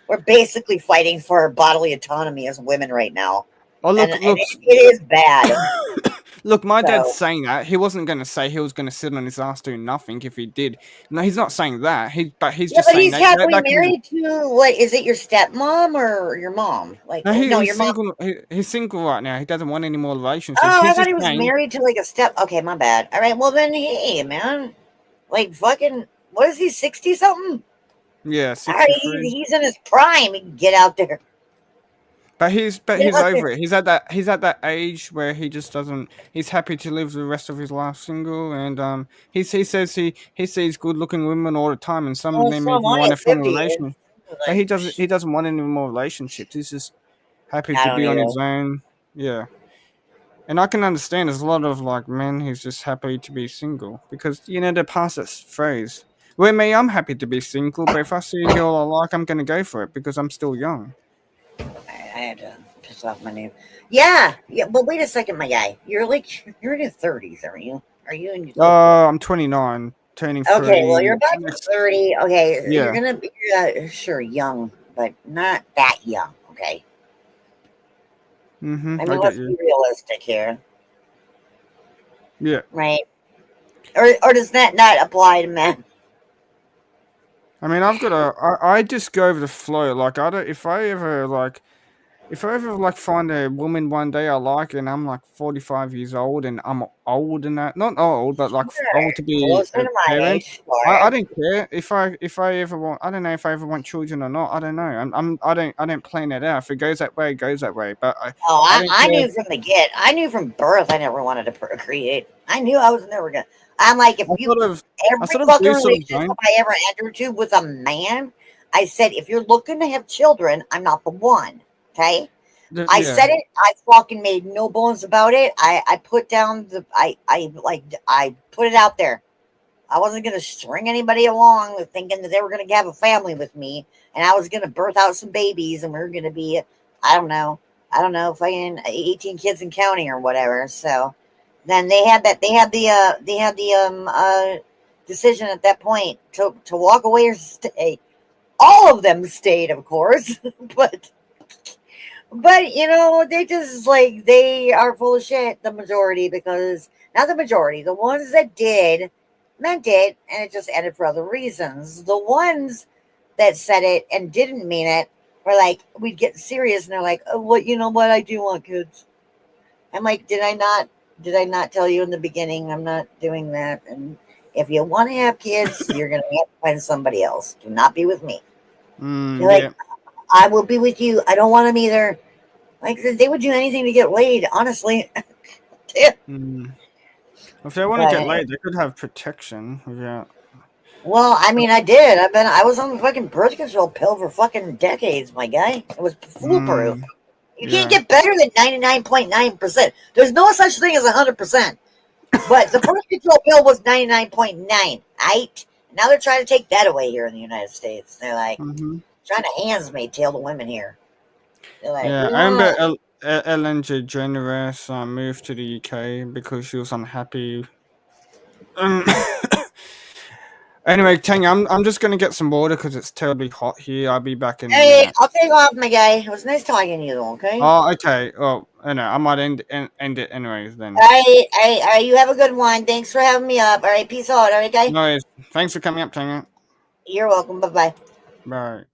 we're basically fighting for our bodily autonomy as women right now, Oh and look, it is bad. Look, my dad's So saying that. He wasn't going to say he was going to sit on his ass doing nothing if he did. No, he's not saying that. But he's yeah, just but saying he's that happily that can be. married to what is it? Your stepmom or your mom? Like, No, no, he's your mom. single. He's single right now. He doesn't want any more relationships. Oh, I He's thought just he was saying, married to like a step. Okay, my bad. All right, well then, hey, man, like fucking, what is he? 60 something? yeah, All right, 63. he's in his prime. He can get out there. But he's Get out there. over it. He's at that age where he just doesn't. He's happy to live the rest of his life single, and he says he sees good looking women all the time, and some of Well, them so am even I want a at family 50. relation. But Like, he doesn't want any more relationships. He's just happy I to don't be on either. his own. Yeah. And I can understand there's a lot of like men who's just happy to be single because they pass that phrase. Where me, I'm happy to be single, but if I see a girl I like, I'm gonna go for it because I'm still young. I had to piss off my name. Yeah, yeah, but wait a second, my guy. You're in your 30s, are you? Are you in your 30s? I'm 29, turning Okay, well, 30 you're about next. 30. Okay, you're Yeah. gonna be sure young, but not that young. Okay, I I mean, get let's be you. realistic here, Yeah. right? Or does that not apply to men? I mean, I just go over the flow. Like, I don't, if I ever like find a woman one day I like, and I'm like 45 years old, and I'm old and that, not old, but like old Sure, to be closer a to my parent. age. I Sure. don't care if I ever want. I don't know if I ever want children or not. I don't know. I don't plan it out. If it goes that way, it goes that way. But Oh, I don't I care. knew from the get. I knew from birth. I never wanted to procreate. I knew I was never gonna. I'm like, if I you sort of I every sort of fucking do sort of relationship don't. I ever entered to with a man, I said, if you're looking to have children, I'm not the one. Okay. I Yeah. said it. I fucking made no bones about it. I put down the. I put it out there. I wasn't gonna string anybody along thinking that they were gonna have a family with me, and I was gonna birth out some babies, and we are gonna be, I don't know, fucking 18 kids and counting or whatever. So then they had the decision at that point to walk away or stay. All of them stayed, of course, but they just like they are full of shit. The majority, because not the majority, the ones that did meant it, and it just ended for other reasons. The ones that said it and didn't mean it were like, we'd get serious, and they're like, oh, what? You know what? I do want kids. I'm like, did I not? Did I not tell you in the beginning? I'm not doing that. And if you want to have kids, you're gonna have to find somebody else. Do not be with me. They're like, Yeah. I will be with you. I don't want them either. Like they would do anything to get laid, honestly. Mm. If they want to get But laid, they could have protection without. well, I mean, I did. I was on the fucking birth control pill for fucking decades, my guy. It was foolproof. Mm, You can't yeah. get better than 99.9%. There's no such thing as 100%. But the birth control pill was 99.9, right? Now they're trying to take that away here in the United States. They're like hmm trying to hands me tail the women here. They're like, Yeah, we I remember want Ellen DeGeneres moved to the UK because she was unhappy. Um, anyway, Tanya, I'm just gonna get some water because it's terribly hot here. I'll be back in a hey, minute. I'll take off, my guy. It was nice talking to you, though, okay? Oh, okay. Well, I know I might end it anyways then. All right, you have a good one. Thanks for having me up. All right, peace out. All right, guy? No, worries. Thanks for coming up, Tanya. You're welcome. Bye bye. Bye.